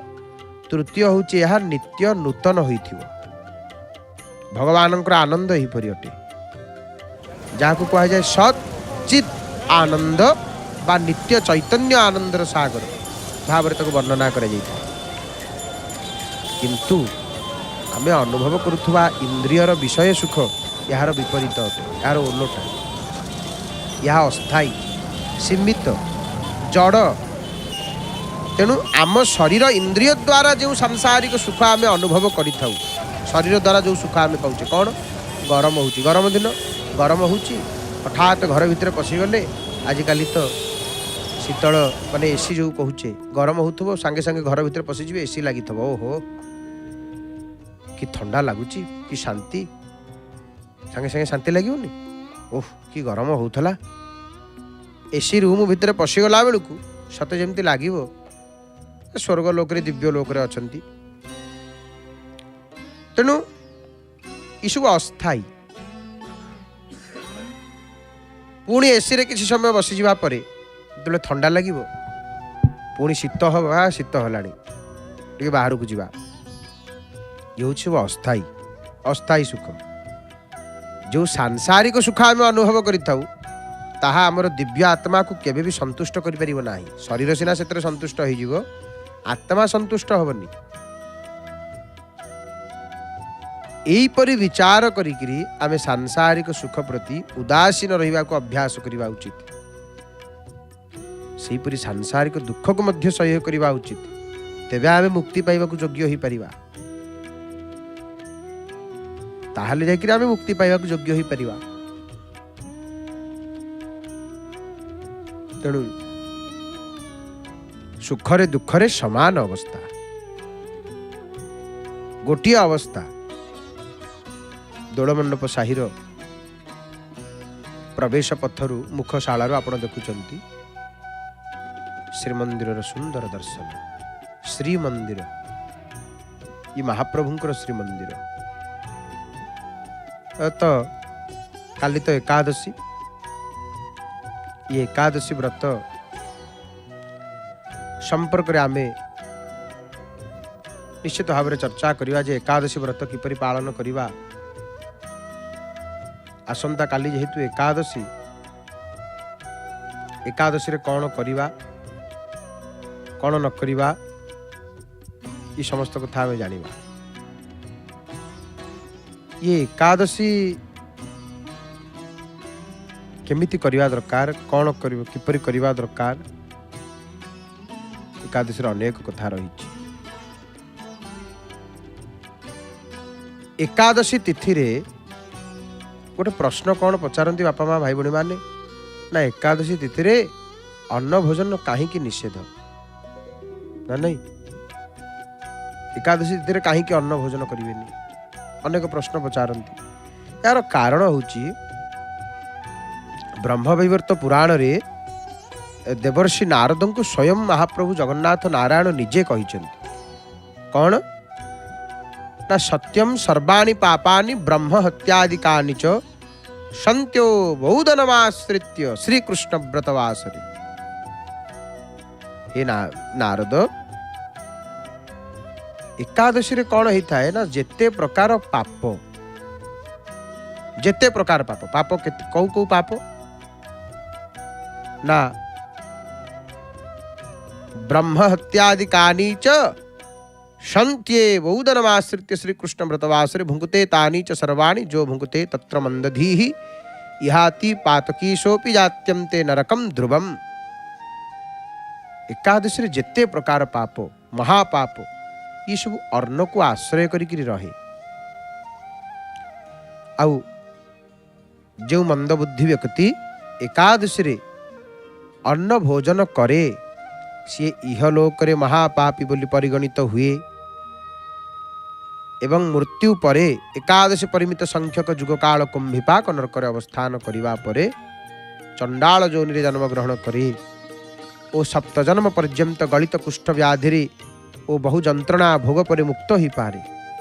तृतीय होछि यह नित्य नूतन होइथिबो। भगवानंकर आनंद ही परि अटे जहाँ को कहा जाए सत चित आनंद बा नित्य चैतन्य आनंदर सागर भाव तक वर्णना कर किंतु आमे अनुभव करुवा इंद्रियर विषय सुख यार विपरीत अटे, यार ओलटा, यह अस्थायी सीमित जड़। तेणु आम शरीर इंद्रिय द्वारा जो सांसारिक सुख आम अनुभव कर शरीर द्वारा जो सुख आम पाचे कौन गरम हो, गरम दिन गरम हो हठात घर भितर पशिगले आजिकल तो शीतल माने एसी जो कहूचे गरम हो सांगे सांगे घर भितर पशिजे एसी लगी ओहो कि ठंडा लगुच कि शांति सांगे सांगे शांति लगे ओह कि गरम होता एसी रूम भितर पशिगला बेलू सत जमी लगे स्वर्ग लोकरे दिव्य लोकरे अछंती। तेणु यू अस्थायी पुणी एसी रे किसी समय बसीजा जो ठंडा लगे पुणी शीत हम शीत है बाहर को जा ये हूँ अस्थायी अस्थायी सुख। जो सांसारिक सुख आम अनुभव करिथाउ ताहा आमर दिव्य आत्मा को केबे भी संतुष्ट करि परिबो नाही। शरीर सिना सेतरे संतुष्ट होई जिवो, आत्मा संतुष्ट होबनी। एहीपरि विचार करिकरी आमे सांसारिक सुख प्रति उदासीन रहिबा को अभ्यास करिबा उचित। सेहीपरि सांसारिक दुख को मध्य सह्य करिबा उचित, तेबे आमे मुक्ति पाइबा को योग्य होई परिबा। ताहले जाकि आमे मुक्ति पाइबा को योग्य होई परिबा। तेणु सुखरे दुखरे समान अवस्था, गोटिए अवस्था। दोलमंडप साहिर प्रवेश पथरु मुखशाला आपण देखुचंती श्रीमंदिर सुंदर दर्शन। श्रीमंदिर ये महाप्रभुंकर श्रीमंदिर। तो काली तो एकादशी, ये एकादशी व्रत संपर्क रे आमे निश्चित भाव में चर्चा करिवा जे एकादशी व्रत किपरि पालन करिवा। आसंता काली जेहेतु एकादशी, एकादशी रे कौन करिवा कौन न करिवा ये समस्त कथा आमे जानिबा। ये एकादशी केमिति करिवा दरकार, कौन करिवो किपरि करिवा दरकार, एकादशी रे अनेक कथा रही। एकादशी तिथि रे गोटे प्रश्न कौन पचारती बापा माँ भाई भौणी माने ना, एकादशी तिथि रे अन्न भोजन कहीं निषेध ना नहीं, एकादशी तिथि रे कहीं अन्न भोजन करें, अनेक प्रश्न पचारती। यार कारण होची ब्रह्मवैवर्त पुराण रे देवर्षि नारद को स्वयं महाप्रभु जगन्नाथ नारायण निजे कहिसेंती कौन ना, सत्यम सर्वाणि पापानि ब्रह्म हत्यादिकानि च सन्त्यो बहुधनमाश्रित्य श्रीकृष्ण व्रतवासरे। हे नारद, एकादशी रे कौन होता है ना, जेते प्रकार पाप, जेते प्रकार पाप, पाप कौ कौ पाप ना, ब्रह्म हत्यादिकानि च सन्त्ये बहुधनमाश्रित्य श्रीकृष्ण व्रतवासरे भुंगते तानि च सर्वाणि जो भुंगते तत्र मंदधीः इहाति पातकीशोपि जात्यन्ते नरकम ध्रुवम। एकादशी रे जेते प्रकार पाप महापाप ये सब अन्न को आश्रय करिकरी रहे। आउ जो मंदबुद्धि व्यक्ति एकादशी रे अन्न भोजन करे सी इहलोक रे महापापी बोली परिगणित हुए एवं मृत्यु परे एकादशी परिमित संख्यक जुगकाल कुंभिपाक नरक अवस्थान करिवा परे चंडाल जोनि रे जन्म ग्रहण करे ओ सप्त जन्म पर्यंत गलित कुष्ठ व्याधि ओ बहु जंत्रणा भोग पर मुक्त ही पारे।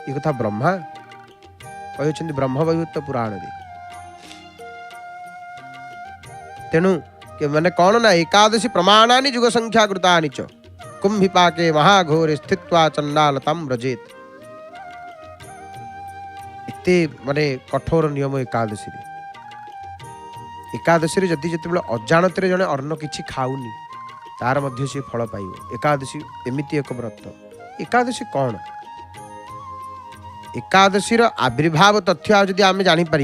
ये कथा ब्रह्मा कहते ब्रह्मवैवर्त पुराण रे। तेणु माने कौन ना, एकादशी प्रमाणानि जुग संख्या कृतानि च कुंभिपाके महाघोरे स्थित्वा चंडालतां व्रजेत। इते माने कठोर नियम एकादशी रे। एकादशी रे जदि जेतेबेले अजाणत रे जने अन्न किछि खाउनी तार मध्य से फल पाइबो। एकादशी एमिति एक व्रत। एकादशी कौन एकादशीर आविर्भाव तथ्य आज आम जापर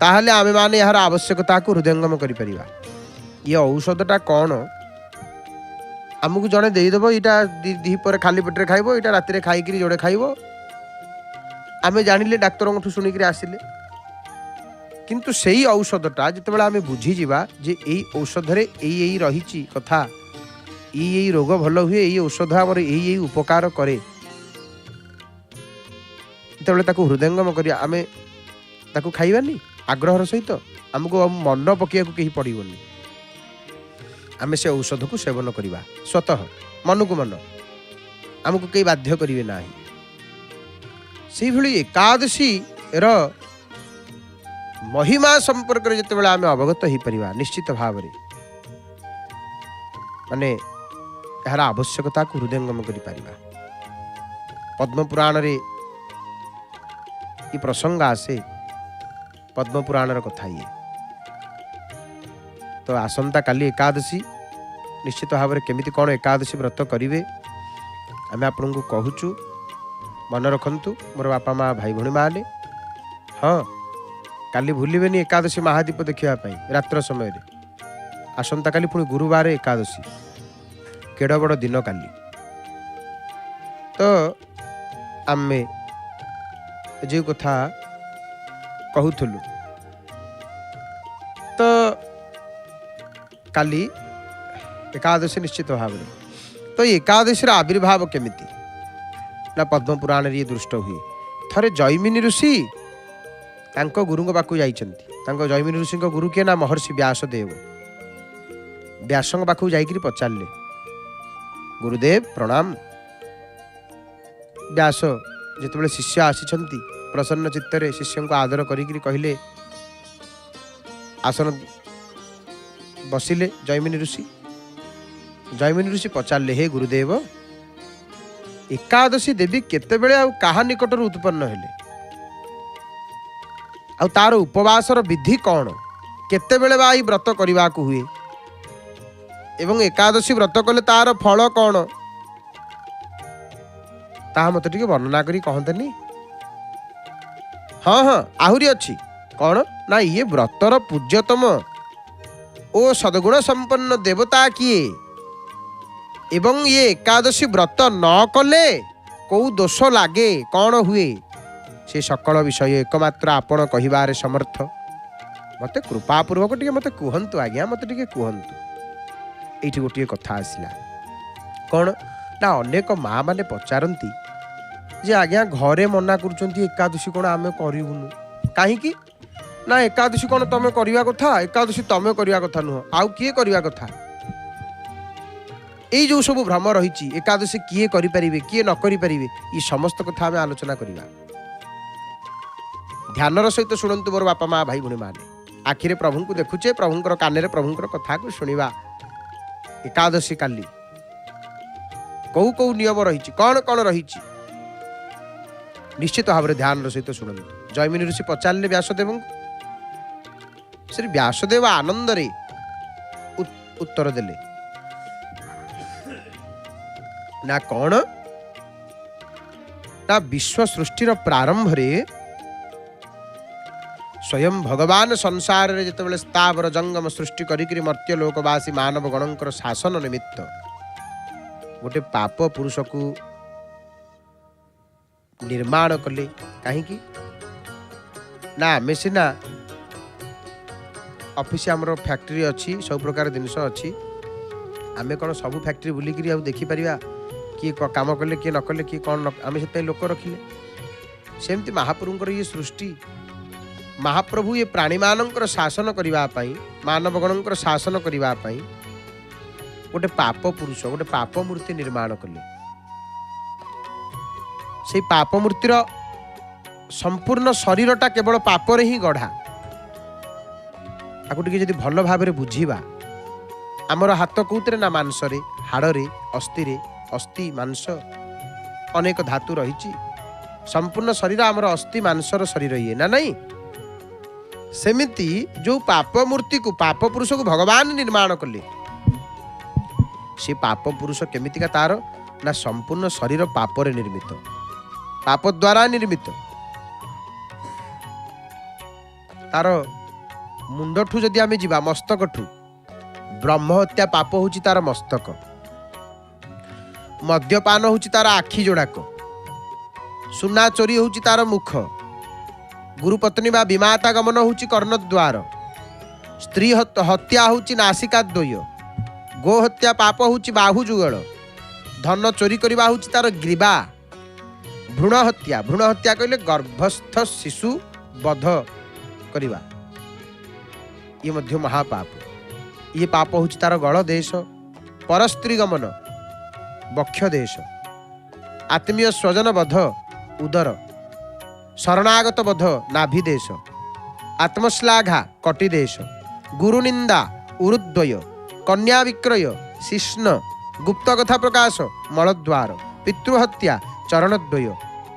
ताहले आमे माने यार आवश्यकता को हृदयंगम कर ये औषधटा कौन आमको जड़े देदेव यहाँ दीपर खाली पेटे खाइब यहाँ राति खाइक जोड़े खाइब आमे जानिले डाक्तर शुणिक आसिले किंतु सेई औषधटा जितेबाला आमे बुझीजा जे यही औषधरे यही रही कथा यही रोग भल हुए यही औषध आमर यही उपकार करे जितेबाला हृदयंगम कर आमे ताकू खाइबानी आग्रहर सहित आमको मन पकड़ कहीं पड़ोनी आम से औषध को सेवन करवा स्वतः मन को मन आमको कई बाध्य करेंगे ना से भली एकादशी र महिमा संपर्क में जिते आम अवगत हो पार निश्चित भाव माने यार आवश्यकता को हृदयंगम कर पद्म पुराण रे प्रसंग आसे पद्म पुराण कथा ये तो आसंता काली एकादशी निश्चित भाव में केमिति कौन एकादशी व्रत करेंगे आम आपन को कहूचु मन रखंतु मोर बापा माँ भाई भौणी माने हाँ काली भूलिबेनी एकादशी महादीप देखापी रात्र समय आसंता काली पुणी गुरुवार एकादशी केड़ बड़ दिन काली तो आमे जो कथा कहूलु तो काली एकादशी निश्चित भाव में तो एकादशी आविर्भाव केमिति ना पद्म पुराण ये दृष्ट हुए थरे जैमिनी ऋषि तांको गुरुंग पाखु जाइछन्ति जैमिनी ऋषि गुरु किए ना महर्षि व्यासदेव व्यासंग पाखु जाइकरी पचारे गुरुदेव प्रणाम व्यास जितेबाला शिष्य आसी प्रसन्न चित्तरे शिष्य को आदर करिकरी कहले आसन बसिले जैमिनी ऋषि पचारे हे गुरुदेव एकादशी देवी केतेबेले आ कहा निकटर उत्पन्न हेले आ तार उपवासर विधि कौन केतेबेले बा व्रत करने को हुए एवं एकादशी व्रत कले तार फल कौन ता मत टिके वर्णना करी कहतेनी हाँ हाँ आहुरी अच्छी कौन ना ये व्रतर पूज्यतम ओ सद्गुण संपन्न देवता किए एवं ये एकादशी व्रत न कले कौ दोष लागे कौन हुए से सकल विषय एकमात्र आपण कहिबारे समर्थ मते कृपापूर्वक टिके मते कहंतु आज्ञा मते टिके कहंतु एठी गोटे कथा आसिला कौन ना अनेक माँ माने पचारती जे आज्ञा घरे मना करुचंती एकादशी कौन आमे करिबुनु काहेकि ना एकादशी कौन तमे करवा कथा एकादशी तमे करवा कथा नुह आउ किए करवा कथा ये जो सब भ्रम रही एकादशी किए करें किए न करें ये समस्त कथा आम आलोचना करवा ध्यानर सहित शुणु मोर बापा माँ भाई भौणी माने आखिरे प्रभु को देखुचे प्रभुंर कान प्रभुंर कथा को शुणा एकादशी काली कौ कौ नियम रही कौन कौन रही निश्चित भाव में ध्यान सहित शुणु जैमिनी ऋषि पचारे व्यासदेव श्री व्यासदेव आनंद रे उत्तर देले ना कौन ना विश्व सृष्टिर प्रारंभ रे स्वयं भगवान संसार रे जेतेबेले स्थावर जंगम सृष्टि करिकरी मर्त्य लोकवासी मानव गणंकर शासन निमित्त गोटे पाप पुरुष को निर्माण कले कहीं ना आमे सिना ऑफिस आमर फैक्ट्री अच्छी सब प्रकार जिनस अच्छी आमे कौन सब फैक्ट्री बुलिक देखिपर किए काम कले किए न कले किए कौन आम से लोक रखिले सेमती महाप्रभुंर ये सृष्टि महाप्रभु ये प्राणी मानकर शासन करने मानव गणंकर शासन करने गोटे पाप पुरुष गोटे पाप मूर्ति निर्माण कले से पाप मूर्तिर संपूर्ण शरीरटा केवल पापर ही गढ़ा आपको टी भल भाव में बुझा आमर हाथ कौतरे ना मांसरे हाड़े अस्थिरे अस्थि मांस अनेक धातु रही संपूर्ण शरीर आमर अस्थि मांसर शरीर ये ना नहीं सेमिति जो पाप मूर्ति को पाप पुरुष को भगवान निर्माण कले से पाप पुरुष केमितिका तार ना संपूर्ण शरीर पापर निर्मित पाप द्वारा निर्मित। तार मुंडठू जदि आमे जीवा मस्तकठू ब्रह्म हत्या पाप होची तार मस्तक, मद्यपान होची तार आखि जोड़ाक, सुना चोरी होची तार मुख, गुरुपत्नी बा विमाता गमन होची कर्णद्वार, स्त्री हत्या होची नासिका द्वय, गो हत्या पाप होची बाहु जुगल, धन चोरी करवा होची तार ग्रीवा, भ्रूण हत्या कहले गर्भस्थ शिशु वध करवा ये मध्य महापाप। ये पाप होची तार गल देश, परस्त्री गमन बक्ष देश, आत्मीय स्वजन बध उदर, शरणागत बध नाभि देश, आत्मश्लाघा कटी देश, गुरुनिंदा उरुद्वय, कन्या विक्रय शिष्ण, गुप्त कथा प्रकाश मलद्वार, पितृहत्या चरणद्वय,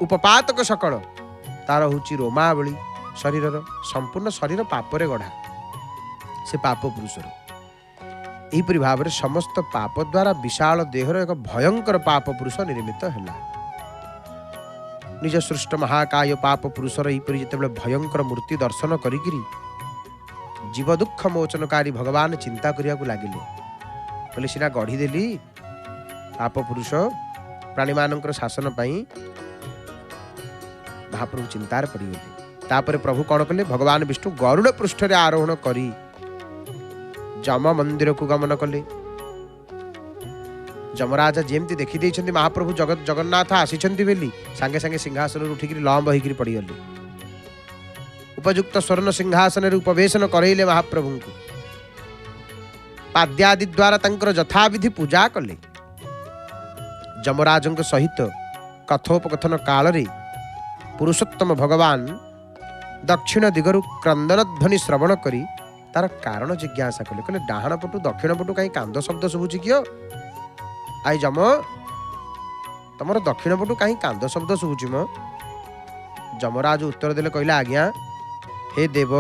उपपातक सकल तार होची रोमावली शरीर संपूर्ण शरीर पापरे गढ़ा से पाप पुरुषर। यहीपरि भाव में समस्त पाप द्वारा विशाल देहर एक भयंकर पाप पुरुष निर्मित है। निज सृष्ट महाकाय पाप पुरुषर यहीपरि जिते भयंकर मूर्ति दर्शन करिकिरी जीव दुख मोचनकारी भगवान चिंता करिया को लागिले। बोले सीना गढ़ीदेली पाप पुरुष प्राणी मानकर शासन पाई महाप्रभु चिंतार पड़गले। तापर प्रभु कौन कले, भगवान विष्णु गरुड़ पृष्ठ रे आरोहण करी जम मंदिर को गमन कले। जमराजा जेमती देखी देइछन्ति महाप्रभु जगन्नाथ आसीछन्ति बेली सांगे सांगे सिंहासन उठिक लंब होकर पड़गले। उपयुक्त स्वर्ण सिंहासन उपवेशन करैले महाप्रभु को पाद्यादि द्वारा तंकर यथाविधि पूजा कले। जमराज सहित कथोपकथन काल रे पुरुषोत्तम भगवान दक्षिण दिगरु क्रंदन ध्वनि श्रवण करी तार कारण जिज्ञासा कले। कहले डाहाण पटु दक्षिण पटु कहीं कांद शब्द शुभुची कियो? आई जम तमर दक्षिण पटु कहीं कांद शब्द शुभुची म? जमराज उत्तर देले, कहला आज्ञा हे देव,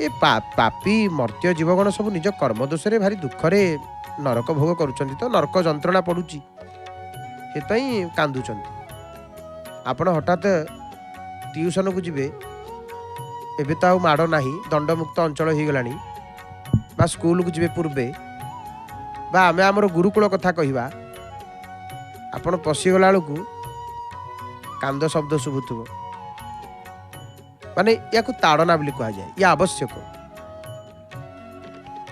ए पापी मर्त्य जीवगण सब निज कर्म दोष रे भारी दुखरे नरक भोग करुचंती, तो नरक जंत्रणा पड़ुची हेतई कांदुचंती। आपण हठात ट्यूशन को जिबे, एबे तो माड़ नाही, दंडमुक्त अंचल हो गलानी, बा स्कूल को जिबे पूर्वे बा आमे आमर गुरुकुल कथा कहिबा, आपण पशिगला बेलू कांद शब्द शुभुथुब माने या ताड़ना बोली कह जाए। या आवश्यक,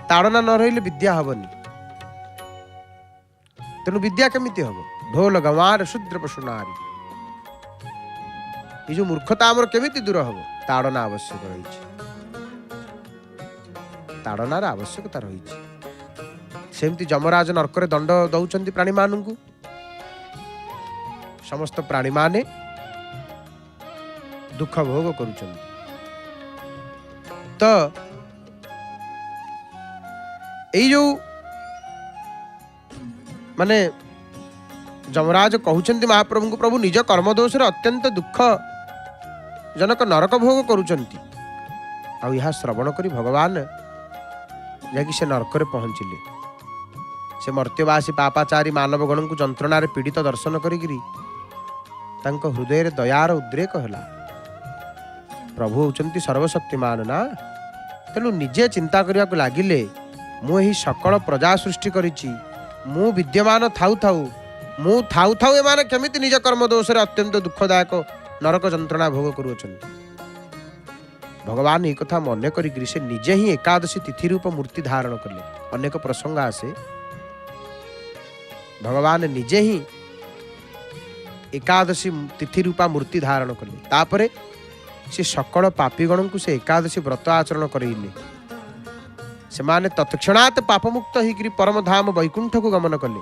ताड़ना न रही विद्या हबनी। तेणु विद्या केमिति हब? ढोल गंवार शूद्र पशु नारी, ये जो मूर्खता आमर केमिति दूर हब? ताड़ना आवश्यक रही, ताड़नार आवश्यकता रही। सेमती जमराज नरकरे दंड दौचंती प्राणी मानू, समस्त प्राणी माने दुख भोग करुचंती। तो यही जो माने जमराज कहउचंती महाप्रभु को, प्रभु निज कर्म दोष रे अत्यंत दुख जनक नरक भोग करुचंती। आ यह श्रवण करी भगवान जाकि से नरक पहुँचिले। से मर्त्यवासी पापाचारी मानव गण को जंत्रणार पीड़ित दर्शन करिगिरी तांको हृदय रे दयार उद्रेक होला। प्रभु होचंती सर्वशक्तिमान ना, तेणु निजे चिंता करिया को लागिले, मु एही सकल प्रजा सृष्टि करिछि, मु विद्यमान थाउ थाउ एमाने केमिति निज कर्म दोष रे अत्यंत दुखदायक नरक जंत्रणा भोग करुछंती। भगवान ये कथा मन करी से निजे ही एकादशी तिथि रूप मूर्ति धारण कले। अनेक प्रसंग आसे, भगवान निजे ही एकादशी तिथि रूपा मूर्ति धारण कले। तापरे से सकल पापीगण को से एकादशी व्रत आचरण करइले। से माने तत्क्षणात पापमुक्त होकर परम धाम वैकुंठ को गमन कले।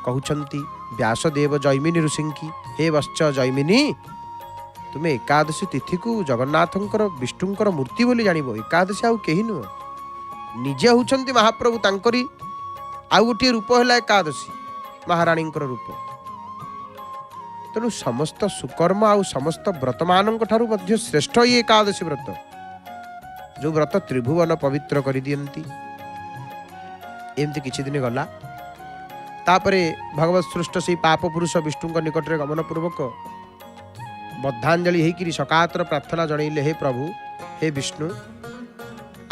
कहउछंती व्यासदेव जैमिनी ऋषिंकी, हे वश्च जैमिनी, तुम्हें एकादशी तिथि को जगन्नाथंकर विष्णुंकर मूर्ति बोली जानिबो। एकादशी आउ केही नुह, निजे होउछंती महाप्रभु, तांकरी आउ गोटे रूप है एकादशी महाराणींकर रूप। तेणु समस्त सुकर्म आउ समस्त व्रत मान श्रेष्ठ ये एकादशी व्रत, जो व्रत त्रिभुवन पवित्र कर दियंती। एमती किछि दिन गला, तापरे भगवत सृष्ट से पाप पुरुष विष्णु निकट में गमन पूर्वक बद्धांजलि होकर सकातर प्रार्थना जनइले, हे प्रभु, हे विष्णु,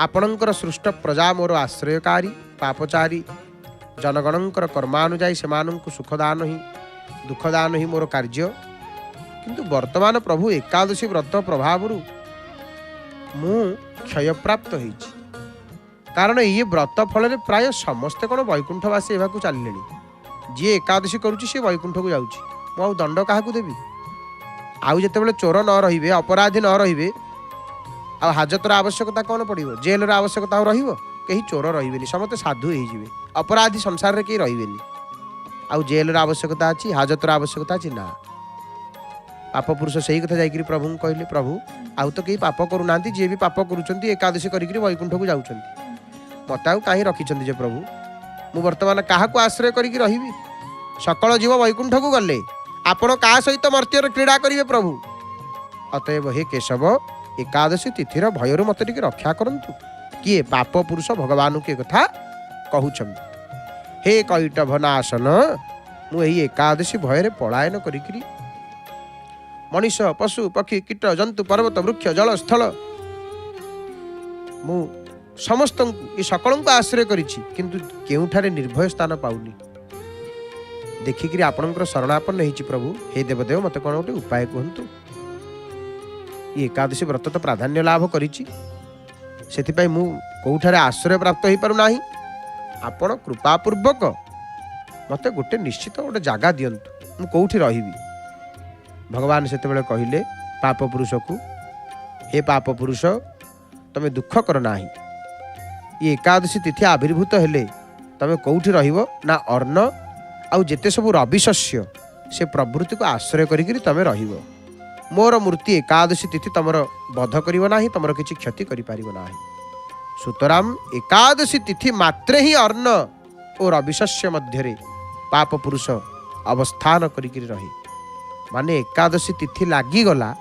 आपणकर सृष्ट प्रजा मोर आश्रयकारी पापचारी जनगणंकर कर्मानुजाई से सुखदान ही दुखदान ही मोर कार्य। किंतु वर्तमान प्रभु एकादशी व्रत प्रभाव मु क्षयप्राप्त होइछि। कारण ये व्रत फल प्राय समस्ते कौन वैकुंठवासी एवं चलिले। जी एकादशी करुच्ची सी वैकुंठ को जाऊँगी, मु दंड क्या देवी? आउ जिते चोर न रे अपराधी न रे आ हाजतर आवश्यकता कौन पड़ो? जेलर आवश्यकता कहीं चोर रे समस्ते साधु हो अपराधी संसार में कहीं रे आउ जेलर आवश्यकता अच्छी हाजतर आवश्यकता अच्छी ना। पाप पुरुष से ही कथा जाकि प्रभु कहले, प्रभु आउ तो कहीं पाप करूना, जी भी पाप करुँच एकादशी करके वैकुंठ को जाऊँ मत आउ कहीं रखिंट जे प्रभु? मु वर्तमान क्या आश्रय करी रही? सकल जीव वैकुंठ को गले आपण क्या सहित मर्त्यर क्रीड़ा करेंगे प्रभु? अतएव हे केशव, एकादशी तिथिर भयर मत टिके रक्षा करंतु। किए पाप पुरुष भगवान के कथा कहउछन। हे कैटभनाशन, मु एही एकादशी भयर पलायन करिकरी मनीष पशु पक्षी कीट जंतु पर्वत वृक्ष जल स्थल मु समस्त ये सकल को आश्रय करिछि, किंतु केउठारे निर्भय स्थान पाउनी। देखिक आपणकर शरणापन्न होइछि प्रभु, हे देवदेव मत कौन गोटे उपाय कहतु। ये एकादशी व्रत तो प्राधान्य लाभ करिछि, सेथिपाई मु कोउठारे आश्रय प्राप्त हो पारु नाही। आपण कृपापूर्वक मते गोटे निश्चित गोटे जगह दियंतु, मु कोउठी रहिबी। भगवान सेतेबेले कहिले पाप पुरुष को, हे पाप पुरुष, तमे दुख कर नाही। ये एकादशी तिथि आविर्भूत हेले तमे कोउठी रहिबो ना? अर्ण आउ जेते सबु रविशस्य से प्रवृत्ति को आश्रय करिकरी तमे रहिबो। मोर मूर्ति एकादशी तिथि तमर बध करिवो नाही, तमर किछि क्षति करि पारिबो नाही। सुतराम एकादशी तिथि मात्रे ही अर्ण और रविशस्य मध्यरे पाप पुरुष अवस्थान करिकरी रही। माने एकादशी तिथि लागी गला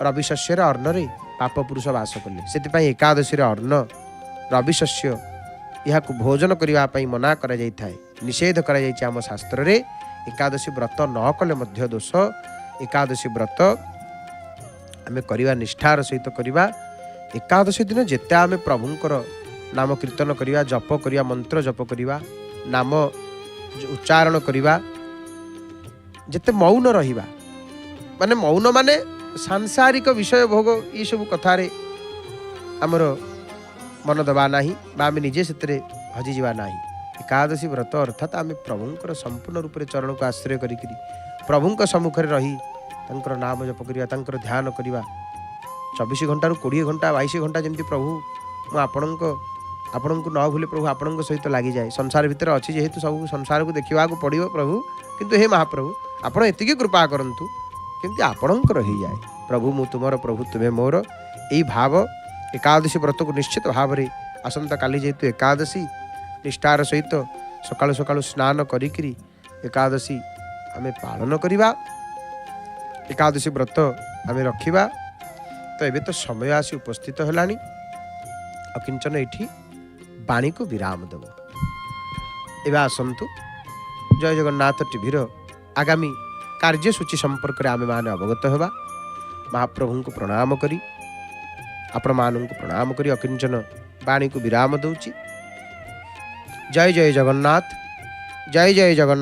रविशस्य अर्ण रे पाप पुरुष वास कले। से एकादशी अर्ण रविशस्य यह भोजन करने मना करा जाय थाए, निषेध करा जाय आम शास्त्र रे। एकादशी व्रत न कले मध्य दोष। एकादशी व्रत आमे करिवा निष्ठार सहित करिवा। एकादशी दिन जेते आमे प्रभुंकर नाम कीर्तन करिवा, जप करिवा, मंत्र जप करिवा, नाम उच्चारण करिवा, जेते मौन रहिबा, माने मौन माने सांसारिक विषय भोग ये सब कथारे आमर मन दबा नाही बा आमे निजे सेतरे हजि जीवा नाही। एकादशी व्रत अर्थात आमे प्रभुंकर संपूर्ण रूप से चरण को आश्रय करिकरी प्रभुंक सम्मुख रे रही तांकर नाम जप करिवा, तांकर ध्यान करिवा। 24 घंटा रु 20 घंटा 22 घंटा जमती प्रभु मु आपणको न भूले प्रभु आपणको सहित लगी जाए। संसार भितर अच्छी जेहेतु सब संसार को देखा पड़ो प्रभु, किंतु हे महाप्रभु आपण एतिकी कृपा करंतु किंतु आपणकर हो जाए। प्रभु मु तुमर, प्रभु तुम्हें मोर, यही भाव एकादशी व्रत को निश्चित भाव रे आसंता काली जेहेतु एकादशी निष्ठार सहित सकाळु सकाळु स्नान करिकरी एकादशी आमे पालन करिबा, एकादशी व्रत आमे रखिबा। तो एबे तो समय आसी उपस्थित हेलानी, अकिंचन एठी बाणी को विराम देव। एबे आसंतु जय जगन्नाथ टीवीर आगामी कार्यसूची संपर्क में आमे माने अवगत हेबा। महाप्रभु को प्रणाम करी आपण मानू प्रणाम करी अकिंचन बाणी को विराम दउची। जय जय जगन्नाथ, जय जय जगन्नाथ।